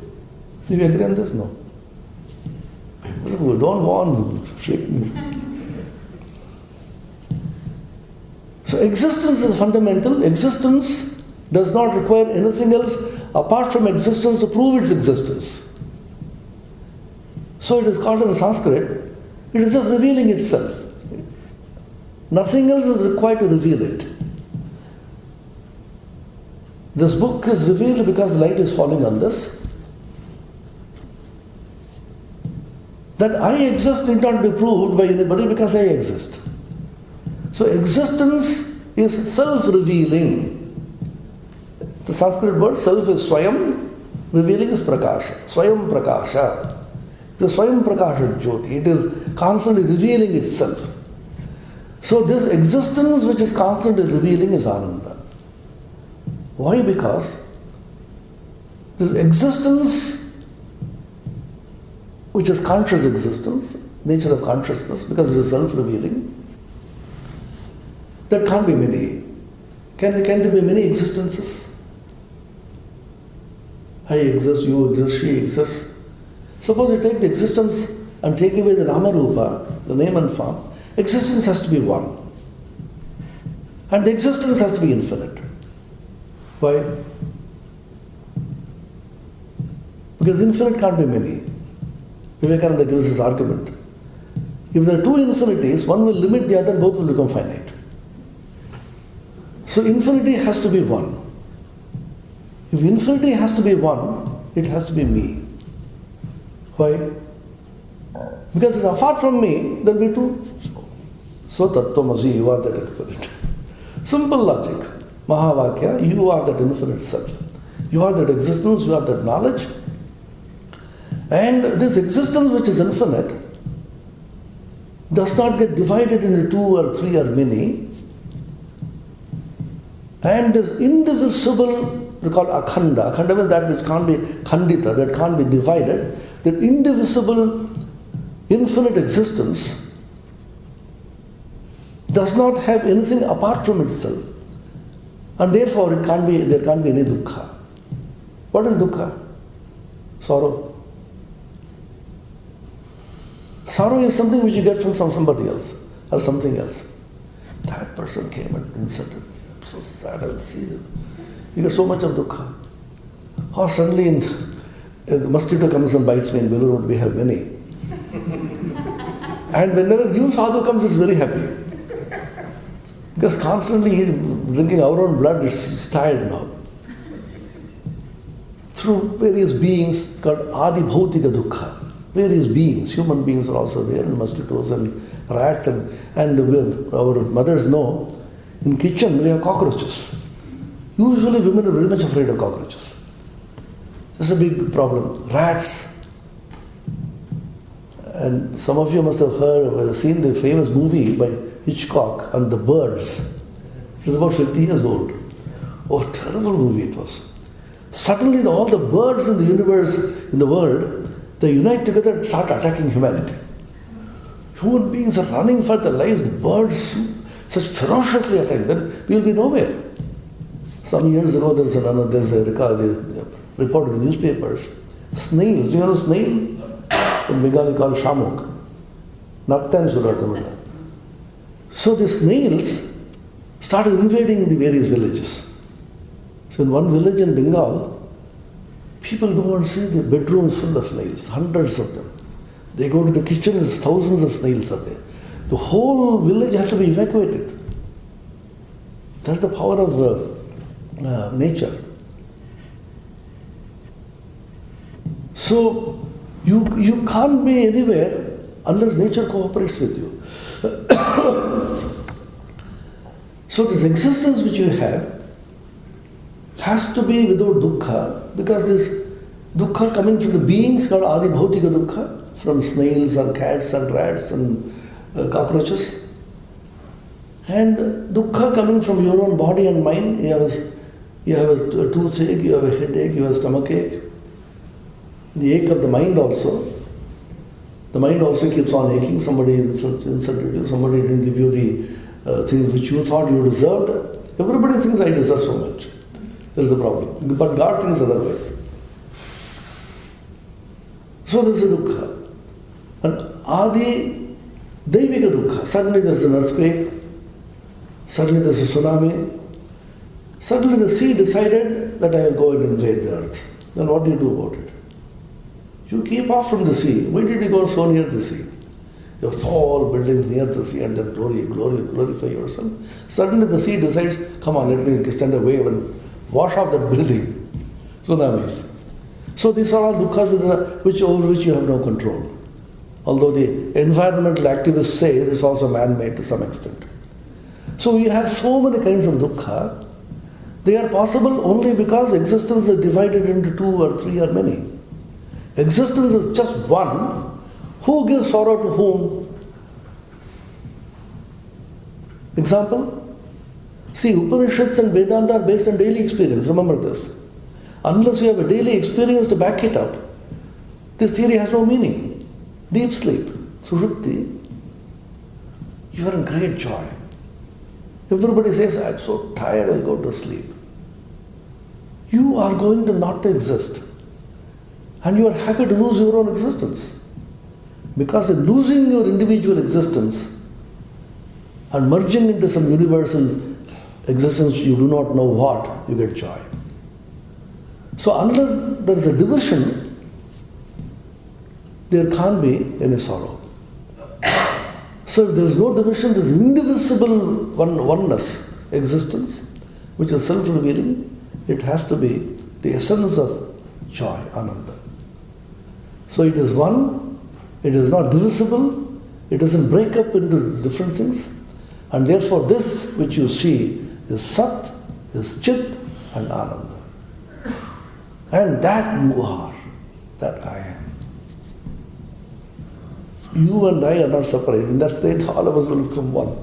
Do you agree on this? No. Don't go on shaking me. So existence is fundamental. Existence does not require anything else apart from existence to prove its existence. So it is called in Sanskrit, it is just revealing itself. Nothing else is required to reveal it. This book is revealed because the light is falling on this. That I exist need not be proved by anybody because I exist. So existence is self-revealing. The Sanskrit word self is Swayam, revealing is Prakasha. Swayam Prakasha. The Swayam Prakasha Jyoti. It is constantly revealing itself. So this existence which is constantly revealing is Ananda. Why? Because this existence which is conscious existence, nature of consciousness, because it is self-revealing, That can't be many. Can there be many existences? I exist, you exist, she exists. Suppose you take the existence and take away the Namarupa, the name and form, existence has to be one. And the existence has to be infinite. Why? Because infinite can't be many. Vivekananda gives this argument. If there are two infinities, one will limit the other, both will become finite. So infinity has to be one. If infinity has to be one, it has to be me. Why? Because apart from me, there will be two. So Tattvamasi, you are that infinite. Simple logic. Mahavakya, you are that infinite self. You are that existence, you are that knowledge. And this existence which is infinite does not get divided into two or three or many. And this indivisible, they call akhanda. Akhanda means that which can't be khandita, that can't be divided. That indivisible, infinite existence does not have anything apart from itself. And therefore there can't be any dukkha. What is dukkha? Sorrow. Sorrow is something which you get from somebody else or something else. That person came and insulted me. I'm so sad, I will see them. You get so much of dukkha. Or suddenly the mosquito comes and bites me in Belur, we have many. And whenever new sadhu comes, it's very happy. Because constantly drinking our own blood, it's tired now. Through various beings called Adi Bhautika Dukkha. Various beings, human beings are also there, and mosquitoes and rats, and our mothers know, in kitchen we have cockroaches. Usually women are very much afraid of cockroaches. This is a big problem. Rats. And some of you must have seen the famous movie by Hitchcock on the birds. It was about 50 years old. Oh, terrible movie it was. Suddenly all the birds in the universe, in the world, they unite together and start attacking humanity. Human beings are running for their lives. The birds such ferociously attack them. We will be nowhere. Some years ago, there's a report in the newspapers. Snails. Do you know snail? In Bengali called shamuk. Nattan Suratamana. So the snails started invading the various villages. So in one village in Bengal, people go and see the bedrooms full of snails, hundreds of them. They go to the kitchen, there's thousands of snails are there. The whole village has to be evacuated. That's the power of nature. So you can't be anywhere unless nature cooperates with you. So this existence which you have has to be without dukkha, because this dukkha coming from the beings called Adi Bhautika Dukkha, from snails and cats and rats and cockroaches. And dukkha coming from your own body and mind. You have a toothache, you have a headache, you have a stomachache. The ache of the mind also. The mind also keeps on aching. Somebody insulted you, somebody didn't give you the things which you thought you deserved. Everybody thinks I deserve so much. There is the problem. But God thinks otherwise. So there is a dukkha. And Adi Daivika dukkha. Suddenly there is an earthquake. Suddenly there is a tsunami. Suddenly the sea decided that I will go and invade the earth. Then what do you do about it? You keep off from the sea. Why did you go so near the sea? You have tall buildings near the sea and then glorify yourself. Suddenly the sea decides, come on, let me send a wave and wash off that building. Tsunamis. So these are all dukkhas over which you have no control. Although the environmental activists say this is also man-made to some extent. So we have so many kinds of dukkha. They are possible only because existence is divided into two or three or many. Existence is just one. Who gives sorrow to whom? Example? See, Upanishads and Vedanta are based on daily experience. Remember this. Unless you have a daily experience to back it up, this theory has no meaning. Deep sleep, sushupti, you are in great joy. Everybody says, I'm so tired, I'll go to sleep. You are going to not to exist. And you are happy to lose your own existence. Because in losing your individual existence and merging into some universal existence you do not know what, you get joy. So unless there is a division, there can't be any sorrow. So if there is no division, there is indivisible oneness, existence, which is self-revealing. It has to be the essence of joy, Ananda. So it is one, it is not divisible, it doesn't break up into different things, and therefore this which you see is Sat, is Chit, and Ananda. And that you are, that I am. You and I are not separate. In that state, all of us will become one.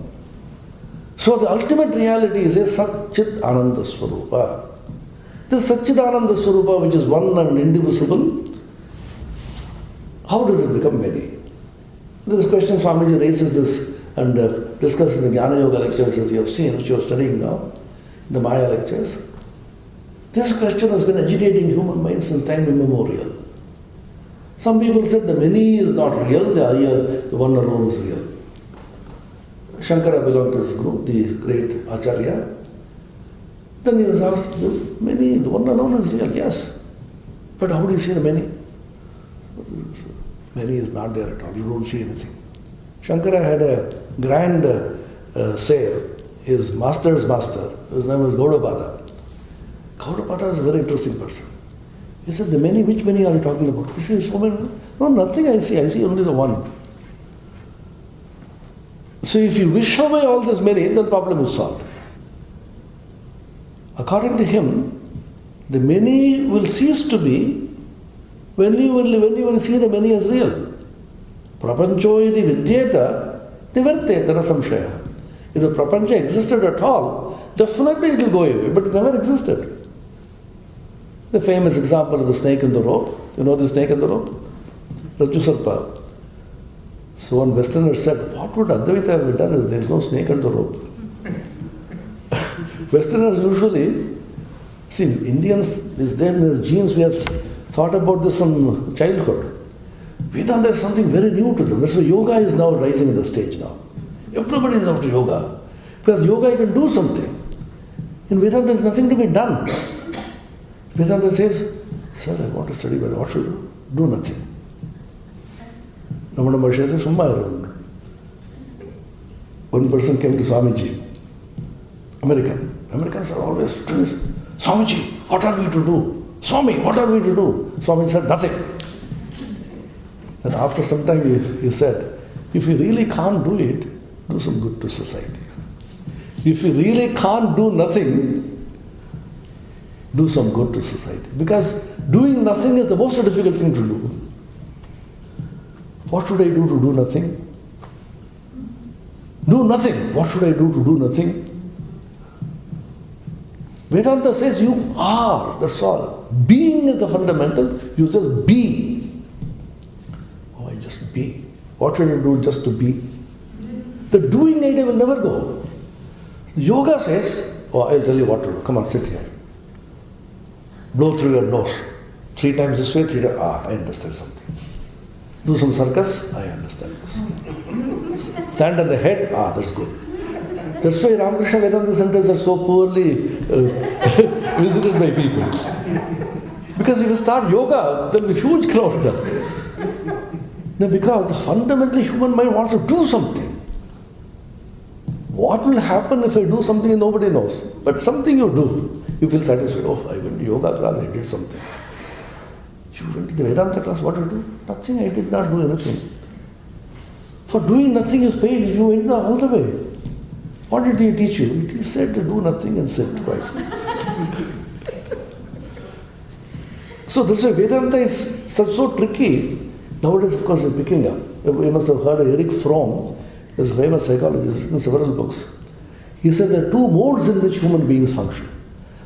So the ultimate reality is a Sat Chit Ananda Swarupa. This Satchidananda Swarupa, which is one and indivisible, how does it become many? This question Swamiji raises this and discusses in the Jnana Yoga lectures, as you have seen, which you are studying now, the Maya lectures. This question has been agitating human mind since time immemorial. Some people said the many is not real, the one alone is real. Shankara belonged to this group, the great Acharya. Then he was asked, the many, the one alone is real, yes. But how do you see the many? Many is not there at all, you don't see anything. Shankara had a grand sayer, his master's master, his name was Gaudapada. Gaudapada is a very interesting person. He said, the many, which many are you talking about? He says, so many. No, nothing I see only the one. So if you wish away all this many, the problem is solved. According to him, the many will cease to be when you will see the many as real. Prapancho iti vidyeta nivarteta samshaya. If the prapancha existed at all, definitely it will go away, but it never existed. The famous example of the snake in the rope. You know the snake in the rope? Rajju Sarpa. So one Westerner said, what would Advaita have done if there is no snake in the rope? Westerners usually, see, Indians, is there in their genes, we have thought about this from childhood. Vedanta is something very new to them. That's why yoga is now rising in the stage now. Everybody is after yoga. Because yoga you can do something. In Vedanta there is nothing to be done. Vedanta says, sir, I want to study Vedanta. What should I do? Do nothing. Ramana Maharshi says, Summa. One person came to Swamiji, Americans are always doing this. Swamiji, what are we to do? Swami, what are we to do? Swami said, nothing. Then after some time he said, if you really can't do it, do some good to society. If you really can't do nothing, do some good to society. Because doing nothing is the most difficult thing to do. What should I do to do nothing? Do nothing. What should I do to do nothing? Vedanta says you are, that's all. Being is the fundamental. You just be. Oh, I just be. What should I do just to be? The doing idea will never go. Yoga says, oh, I'll tell you what to do. Come on, sit here. Blow through your nose. 3 times this way, 3 times. I understand something. Do some circus. I understand this. Stand on the head. That's good. That's why Ramakrishna Vedanta centers are so poorly visited by people. Because if you start yoga, there will be a huge crowd there. Then because fundamentally human mind wants to do something. What will happen if I do something and nobody knows? But something you do, you feel satisfied. Oh, I went to yoga class, I did something. You went to the Vedanta class, what did you do? Nothing, I did not do anything. For doing nothing is paid, you went all the way. What did he teach you? He said to do nothing and sit quietly. So this way Vedanta is so tricky. Nowadays, of course, it's picking up. You must have heard of Eric Fromm, he's a famous psychologist, written several books. He said there are 2 modes in which human beings function.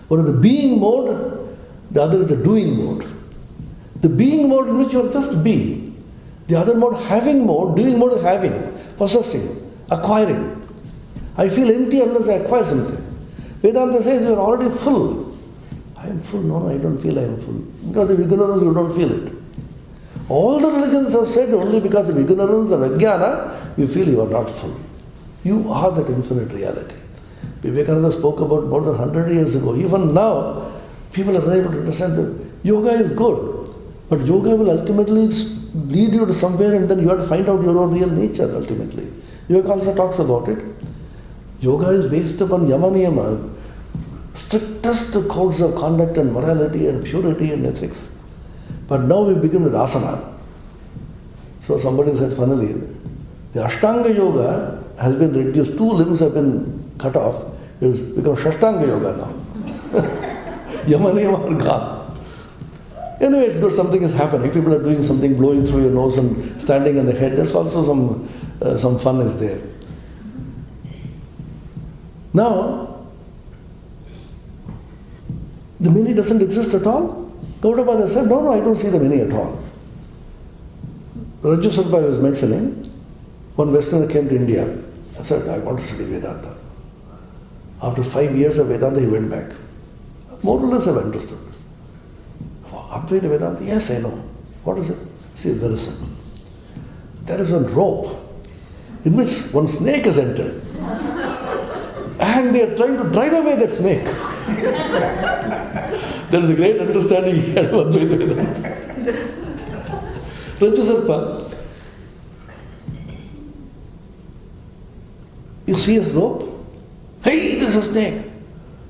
One is the being mode, the other is the doing mode. The being mode in which you are just being. The other mode, having mode, doing mode is having, possessing, acquiring. I feel empty unless I acquire something. Vedanta says you are already full. I am full. No, I don't feel I am full. Because of ignorance, you don't feel it. All the religions have said only because of ignorance and ajnana, you feel you are not full. You are that infinite reality. Vivekananda spoke about more than 100 years ago. Even now, people are able to understand that yoga is good, but yoga will ultimately lead you to somewhere and then you have to find out your own real nature ultimately. Yoga also talks about it. Yoga is based upon yama niyama, strictest codes of conduct and morality and purity and ethics. But now we begin with asana. So somebody said funnily, the Ashtanga Yoga has been reduced, 2 limbs have been cut off, it has become Shashtanga Yoga now. Yama niyama are gone. Anyway, it's good, something is happening. People are doing something, blowing through your nose and standing on the head. There's also some fun is there. Now, the many doesn't exist at all. Gaudapada said, no, I don't see the many at all. Rajju Sarpa was mentioning, one Westerner came to India. I said, I want to study Vedanta. After 5 years of Vedanta, he went back. More or less I've understood. Advaita Vedanta, yes, I know. What is it? See, it's very simple. There is a rope in which one snake has entered. And they are trying to drive away that snake. There is a great understanding he had of Advaita Vedanta. Rajju Sarpa, you see a rope? Hey, there's a snake.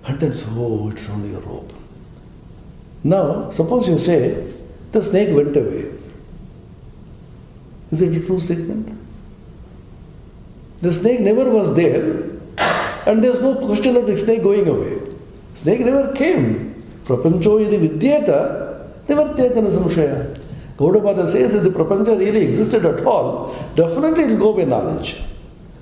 And then, oh, it's only a rope. Now, suppose you say, the snake went away. Is it a true statement? The snake never was there, and there's no question of the snake going away. Snake never came. Prapancho yadi vidyata, nivartyatana samshaya. Gaudapada says if the prapancha really existed at all, definitely it will go by knowledge.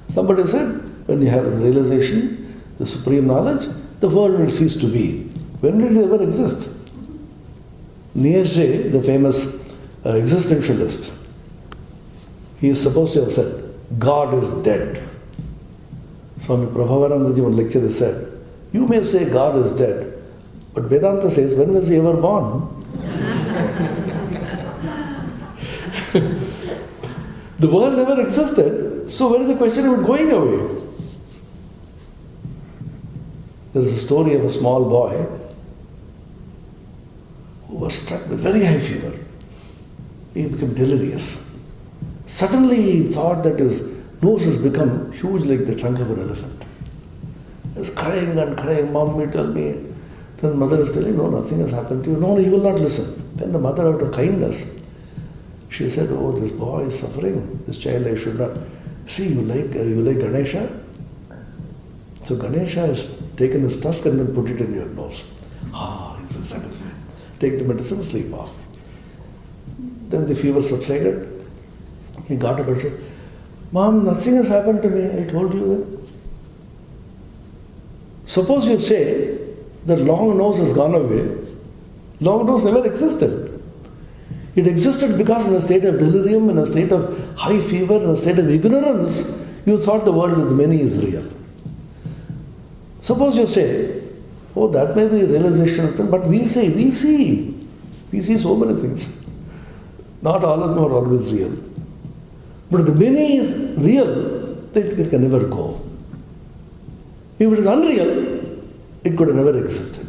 Somebody said, when you have realization, the supreme knowledge, the world will cease to be. When did it ever exist? Nietzsche, the famous existentialist, he is supposed to have said, God is dead. Swami Prabhavanandaji, one lecturer, said, you may say God is dead, but Vedanta says, when was he ever born? The world never existed, so where is the question of it going away? There is a story of a small boy who was struck with very high fever. He became delirious. Suddenly he thought that his nose has become huge like the trunk of an elephant. He was crying and crying, Mommy, tell me. Then mother is telling, no, nothing has happened to you. No, he will not listen. Then the mother, out of kindness, she said, oh, this boy is suffering. This child, I should not. See, you like Ganesha? So Ganesha has taken his tusk and then put it in your nose. He's very satisfied. Take the medicine, sleep off. Then the fever subsided. He got up and said, Mom, nothing has happened to me. I told you. Suppose you say that long nose has gone away. Long nose never existed. It existed because in a state of delirium, in a state of high fever, in a state of ignorance, you thought the world of the many is real. Suppose you say, oh, that may be a realization of things, but we see so many things. Not all of them are always real. But if the many is real, then it can never go. If it is unreal, it could have never existed.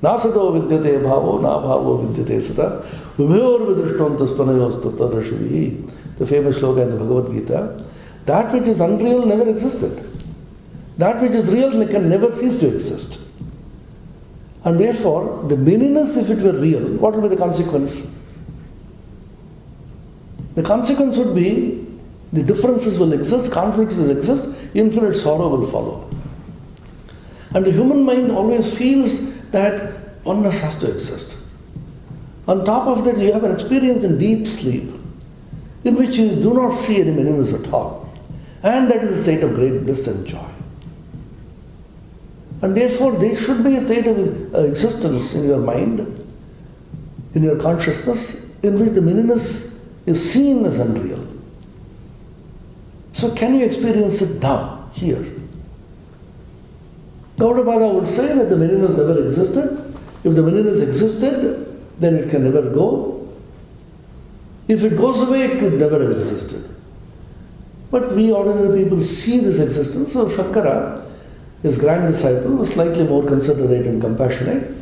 Nasato vidyate bhavo, na bhavo vidyate sata, vibhyor vidrishtontas panayostu tadashavi. The famous sloka in the Bhagavad Gita. That which is unreal never existed. That which is real can never cease to exist. And therefore, the meaningless, if it were real, what would be the consequence? The consequence would be the differences will exist, conflicts will exist, infinite sorrow will follow. And the human mind always feels that oneness has to exist. On top of that, you have an experience in deep sleep in which you do not see any meaningless at all. And that is a state of great bliss and joy. And therefore, there should be a state of existence in your mind, in your consciousness, in which the meaningless is seen as unreal. So can you experience it now, here? Gaudapada would say that the manyness never existed. If the manyness existed, then it can never go. If it goes away, it could never have existed. But we ordinary people see this existence. So Shankara, his grand disciple, was slightly more considerate and compassionate.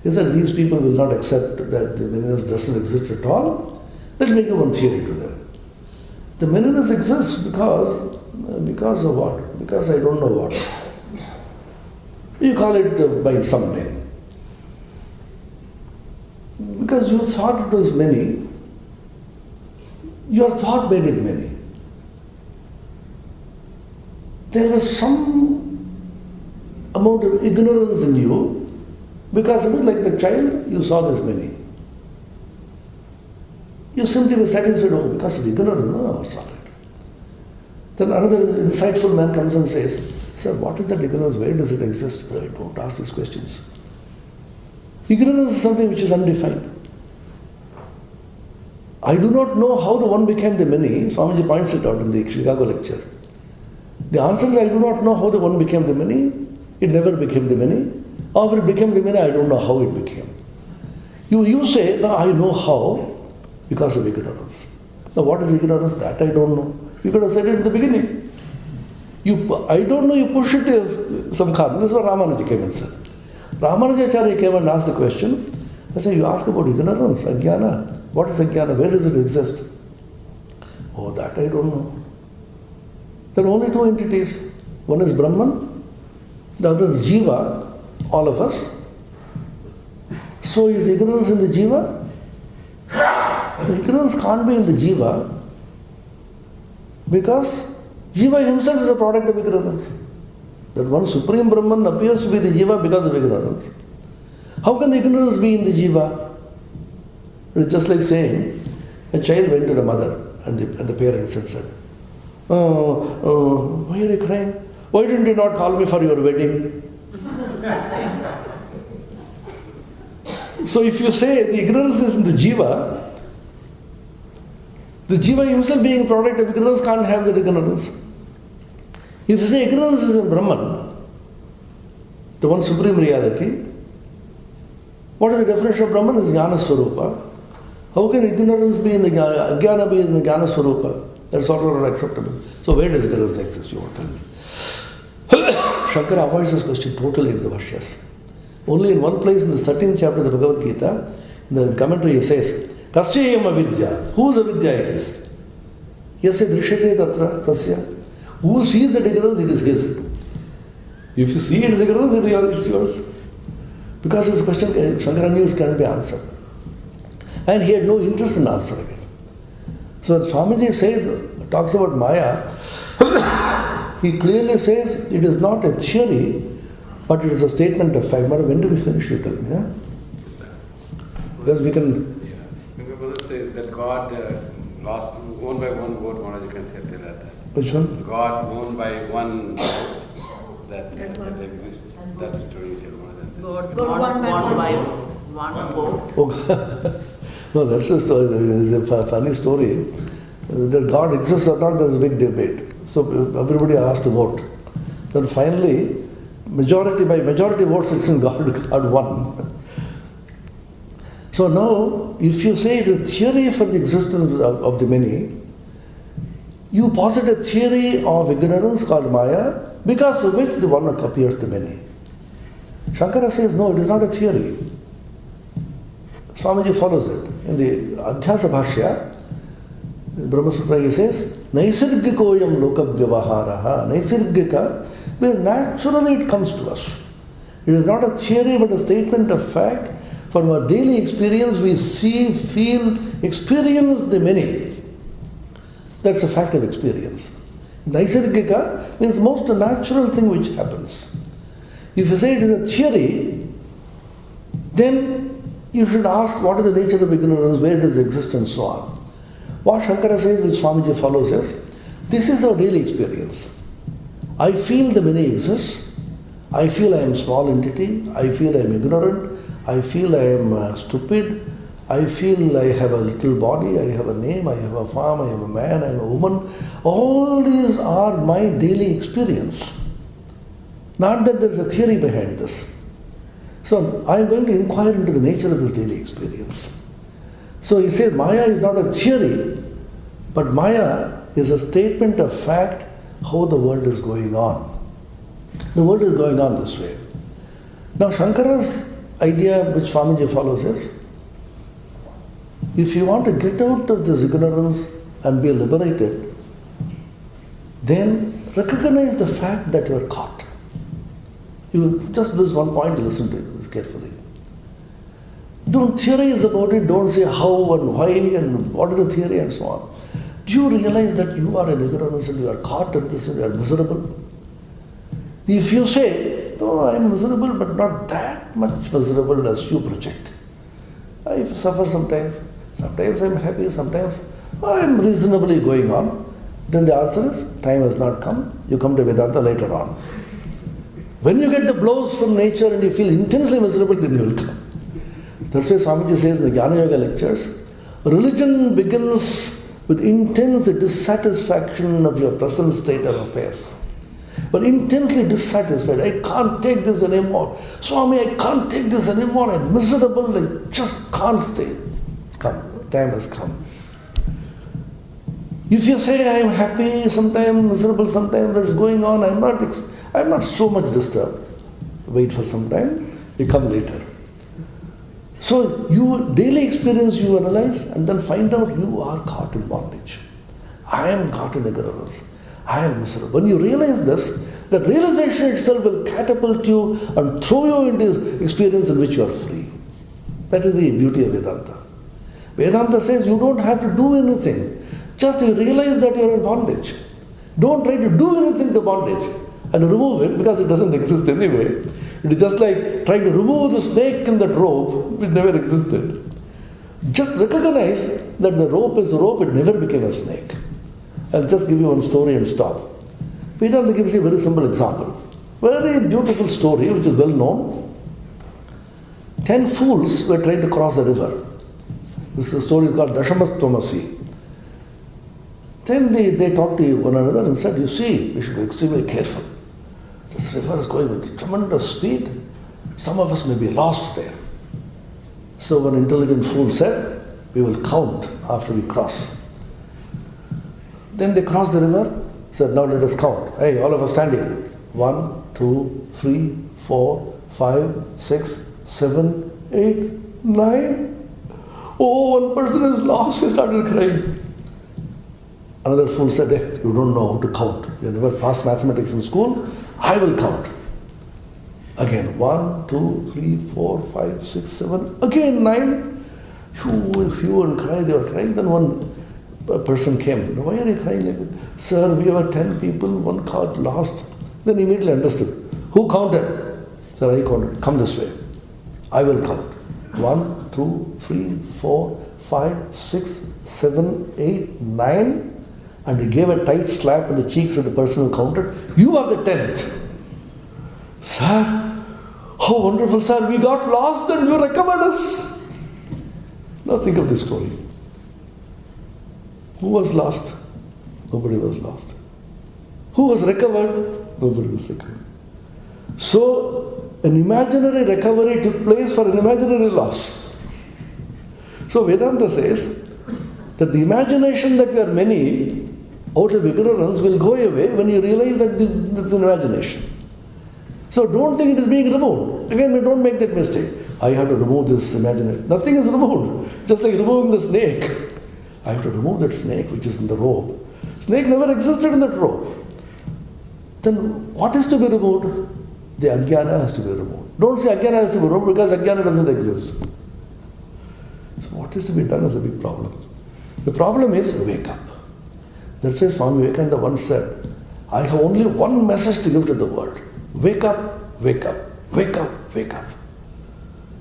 He said, these people will not accept that the manyness doesn't exist at all. Let me give one theory to them. The manyness exists because of what? Because I don't know what. You call it by some name. Because you thought it was many, your thought made it many. There was some amount of ignorance in you. Because of it, like the child, you saw this many. You simply were satisfied, oh, because of ignorance, no, I saw it. Then another insightful man comes and says, sir, what is that ignorance? Where does it exist? I don't ask these questions. Ignorance is something which is undefined. I do not know how the one became the many. Swamiji points it out in the Chicago lecture. The answer is, I do not know how the one became the many. It never became the many. Or if it became the many, I don't know how it became. You say, no, I know how, because of ignorance. Now what is ignorance? That I don't know. You could have said it in the beginning. I don't know, you push it to some karma. This is what Ramanuja came and said. Ramanujacharya came and asked the question. I said, you ask about ignorance, ajnana. What is ajnana? Where does it exist? Oh, that I don't know. There are only two entities. One is Brahman, the other is Jiva, all of us. So is ignorance in the Jiva? Ignorance can't be in the Jiva because Jiva himself is a product of ignorance. That one Supreme Brahman appears to be the Jiva because of ignorance. How can the ignorance be in the Jiva? It's just like saying, a child went to the mother and the parents and said, why are you crying? Why didn't you not call me for your wedding? So if you say the ignorance is in the Jiva himself being a product of ignorance can't have that ignorance. If you say ignorance is in Brahman, the one supreme reality, what is the definition of Brahman? Is Jnana Swarupa. How can ignorance be in the Ajnana be in the Jnana Swarupa? That's also not acceptable. So where does ignorance exist, you want to tell me? Shankara avoids this question totally in the Vashyas. Only in one place in the 13th chapter of the Bhagavad Gita, in the commentary he says, Kasyayam avidya. Whose avidya it is? Yasya drishyate tatra tasya. Who sees that ignorance, it is his. If you see it is ignorance, it's yours. Because this question, Shankara knew it cannot be answered. And he had no interest in answering it. So when Swamiji talks about Maya, he clearly says it is not a theory, but it is a statement of fact. But when do we finish? You tell me, yeah? Because we can... say that God lost one by one vote, Maharaj, you can say that. Which one? God won by one vote that exists. That story tell Maharaj. God won by one vote. Oh, no, that's a story. It's a funny story. That God exists or not, there's a big debate. So everybody asked to vote. Then finally, by majority votes, it's in God won. So now, if you say the theory for the existence of the many, you posit a theory of ignorance called Maya, because of which the one appears the many. Shankara says, no, it is not a theory. Swamiji follows it. In the Adhyasa Bhashya, Brahma Sutra, he says, Naisirgikoyam loka vyavaharaha. Naisirgika, where naturally it comes to us. It is not a theory, but a statement of fact. From our daily experience, we see, feel, experience the many. That's a fact of experience. Naisargika means most natural thing which happens. If you say it is a theory, then you should ask what is the nature of ignorance, where does it exist, and so on. What Shankara says, which Swamiji follows, is this is our daily experience. I feel the many exists. I feel I am a small entity. I feel I am ignorant. I feel I am stupid. I feel I have a little body. I have a name. I have a farm. I have a man. I am a woman. All these are my daily experience. Not that there's a theory behind this. So I'm going to inquire into the nature of this daily experience. So he says Maya is not a theory, but Maya is a statement of fact how the world is going on. The world is going on this way. Now Shankara's idea, which Swamiji follows, is if you want to get out of this ignorance and be liberated, then recognize the fact that you are caught. You just this one point, listen to this carefully. Don't theorize about it, don't say how and why and what is the theory and so on. Do you realize that you are in ignorance and you are caught in this and you are miserable? If you say, no, I am miserable but not that much miserable as you project. I suffer sometimes I am happy, sometimes I am reasonably going on. Then the answer is, time has not come, you come to Vedanta later on. When you get the blows from nature and you feel intensely miserable, then you will come. That's why Swamiji says in the Jnana Yoga lectures, religion begins with intense dissatisfaction of your present state of affairs. But intensely dissatisfied, I can't take this anymore. Swami, I can't take this anymore, I'm miserable, I just can't stay. Come, time has come. If you say I am happy, sometimes miserable, sometimes what's going on, I'm not so much disturbed. Wait for some time, you come later. So you daily experience, you analyze and then find out you are caught in bondage. I am caught in ignorance. I am miserable. When you realize this, that realization itself will catapult you and throw you into this experience in which you are free. That is the beauty of Vedanta. Vedanta says you don't have to do anything. Just you realize that you are in bondage. Don't try to do anything to bondage and remove it because it doesn't exist anyway. It is just like trying to remove the snake in that rope which never existed. Just recognize that the rope is a rope, it never became a snake. I'll just give you one story and stop. Vedanta gives you a very simple example. Very beautiful story which is well known. 10 fools were trying to cross a river. This story is called Dashamastomasi. Then they talked to one another and said, you see, we should be extremely careful. This river is going with tremendous speed. Some of us may be lost there. So one intelligent fool said, we will count after we cross. Then they crossed the river, said, now let us count. Hey, all of us stand here. 1, 2, 3, 4, 5, 6, 7, 8, 9. Oh, one person is lost. He started crying. Another fool said, hey, you don't know how to count. You never passed mathematics in school. I will count. Again, 1, 2, 3, 4, 5, 6, 7. Again, 9. Hue and cry, they were crying. Then one person came. Why are you crying like that? Sir, we were 10 people, one got lost. Then he immediately understood. Who counted? Sir, I counted. Come this way. I will count. 1, 2, 3, 4, 5, 6, 7, 8, 9. And he gave a tight slap in the cheeks of the person who counted. You are the 10th. Sir, how wonderful, sir. We got lost and you recovered us. Now think of this story. Who was lost? Nobody was lost. Who was recovered? Nobody was recovered. So, an imaginary recovery took place for an imaginary loss. So, Vedanta says that the imagination that we are many out of ignorance will go away when you realize that it's an imagination. So don't think it is being removed. Again, we don't make that mistake. I have to remove this imagination. Nothing is removed. Just like removing the snake. I have to remove that snake which is in the rope. Snake never existed in that rope. Then what is to be removed? The ajnana has to be removed. Don't say ajnana has to be removed because ajnana doesn't exist. So what is to be done is a big problem. The problem is wake up. That's why Swami Vivekananda once said, I have only one message to give to the world. Wake up, wake up, wake up, wake up.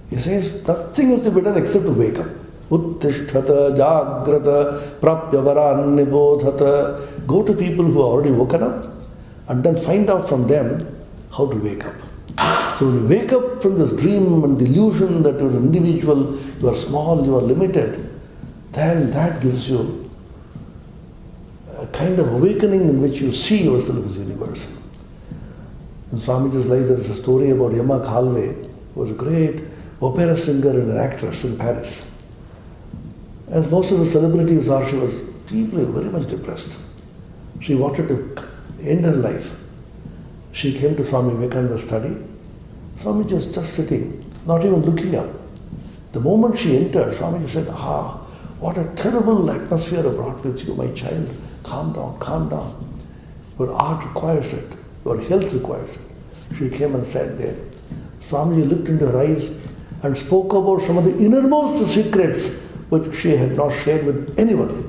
He says nothing is to be done except to wake up. Uttishtata, jagrata, prapyavaran nibodhata. Go to people who are already woken up and then find out from them how to wake up. So when you wake up from this dream and delusion that you're an individual, you are small, you are limited, then that gives you a kind of awakening in which you see yourself as universal. In Swamiji's life, there is a story about Yama Khalve, who was a great opera singer and an actress in Paris. As most of the celebrities are, she was deeply, very much depressed. She wanted to end her life. She came to Swami Vivekananda's study. Swami just sitting, not even looking up. The moment she entered, Swami said, what a terrible atmosphere I brought with you, my child. Calm down, calm down. Your art requires it. Your health requires it. She came and sat there. Swamiji looked into her eyes and spoke about some of the innermost secrets which she had not shared with anybody.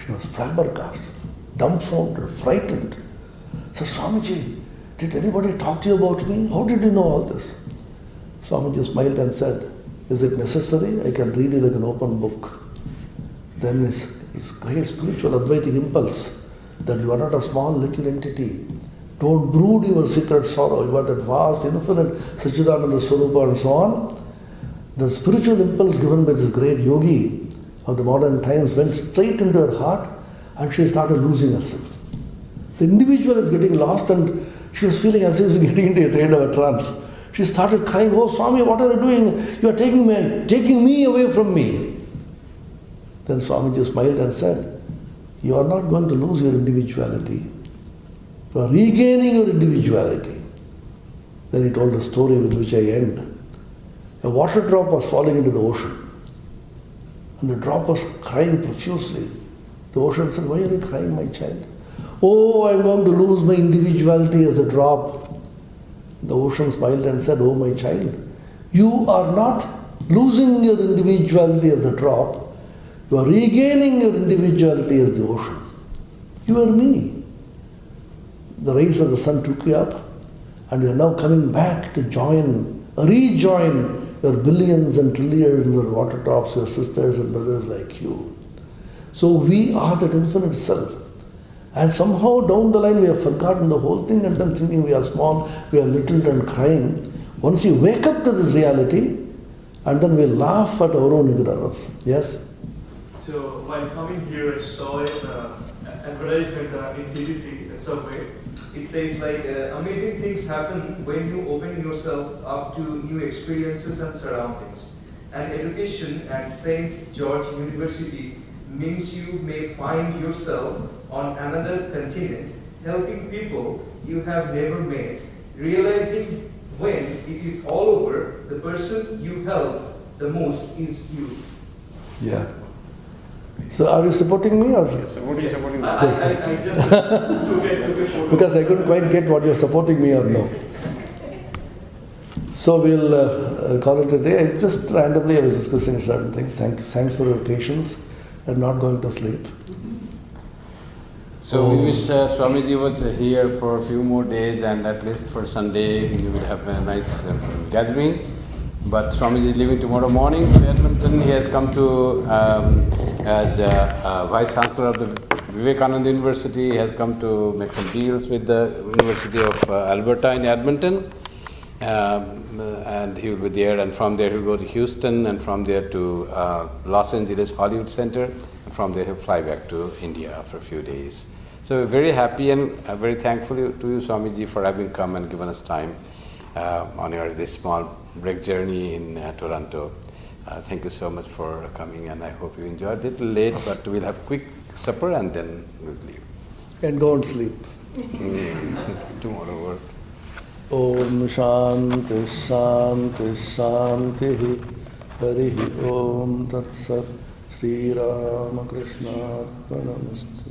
She was flabbergasted, dumbfounded, frightened. Said, Swamiji, did anybody talk to you about me? How did you know all this? Swamiji smiled and said, is it necessary? I can read you like an open book. Then his great spiritual Advaitic impulse that you are not a small little entity. Don't brood your secret sorrow. You are that vast, infinite Sachidananda Swarupa and so on. The spiritual impulse given by this great yogi of the modern times went straight into her heart and she started losing herself. The individual is getting lost and she was feeling as if she was getting into a kind of a trance. She started crying, oh Swami, what are you doing? You are taking me away from me. Then Swamiji smiled and said, you are not going to lose your individuality. You are regaining your individuality. Then he told the story with which I end. A water drop was falling into the ocean. And the drop was crying profusely. The ocean said, why are you crying, my child? Oh, I am going to lose my individuality as a drop. The ocean smiled and said, oh, my child, you are not losing your individuality as a drop. You are regaining your individuality as the ocean. You are me. The rays of the sun took you up and you are now coming back to rejoin your billions and trillions of water drops, your sisters and brothers like you. So we are that infinite self. And somehow down the line we have forgotten the whole thing and then thinking we are small, we are little and crying. Once you wake up to this reality, and then we laugh at our own ignorance. Yes? So while coming here, I saw an advertisement in TDC, the subway. It says like amazing things happen when you open yourself up to new experiences and surroundings. And education at St. George University means you may find yourself on another continent, helping people you have never met, realizing when it is all over, the person you help the most is you. Yeah. So are you supporting me or? Supporting. I just took it. Because I couldn't quite get what you're supporting me or no. So we'll call it a day. Just randomly I was discussing certain things. Thanks for your patience and not going to sleep. So we wish Swamiji was here for a few more days and at least for Sunday we will have a nice gathering. But Swamiji is leaving tomorrow morning to Edmonton. He has come to as Vice Chancellor of the Vivekananda University. He has come to make some deals with the University of Alberta in Edmonton. And he will be there, and from there he will go to Houston, and from there to Los Angeles Hollywood Center, and from there he'll fly back to India for a few days. So we're very happy and very thankful to you, Swamiji, for having come and given us time on this small break journey in Toronto. Thank you so much for coming, and I hope you enjoyed it. A little late, but we'll have quick supper and then we'll leave. And go and sleep. Tomorrow work. Om Shanti Shanti Shanti Hari Om Tat Sat Sri Ramakrishna Arpanamastu.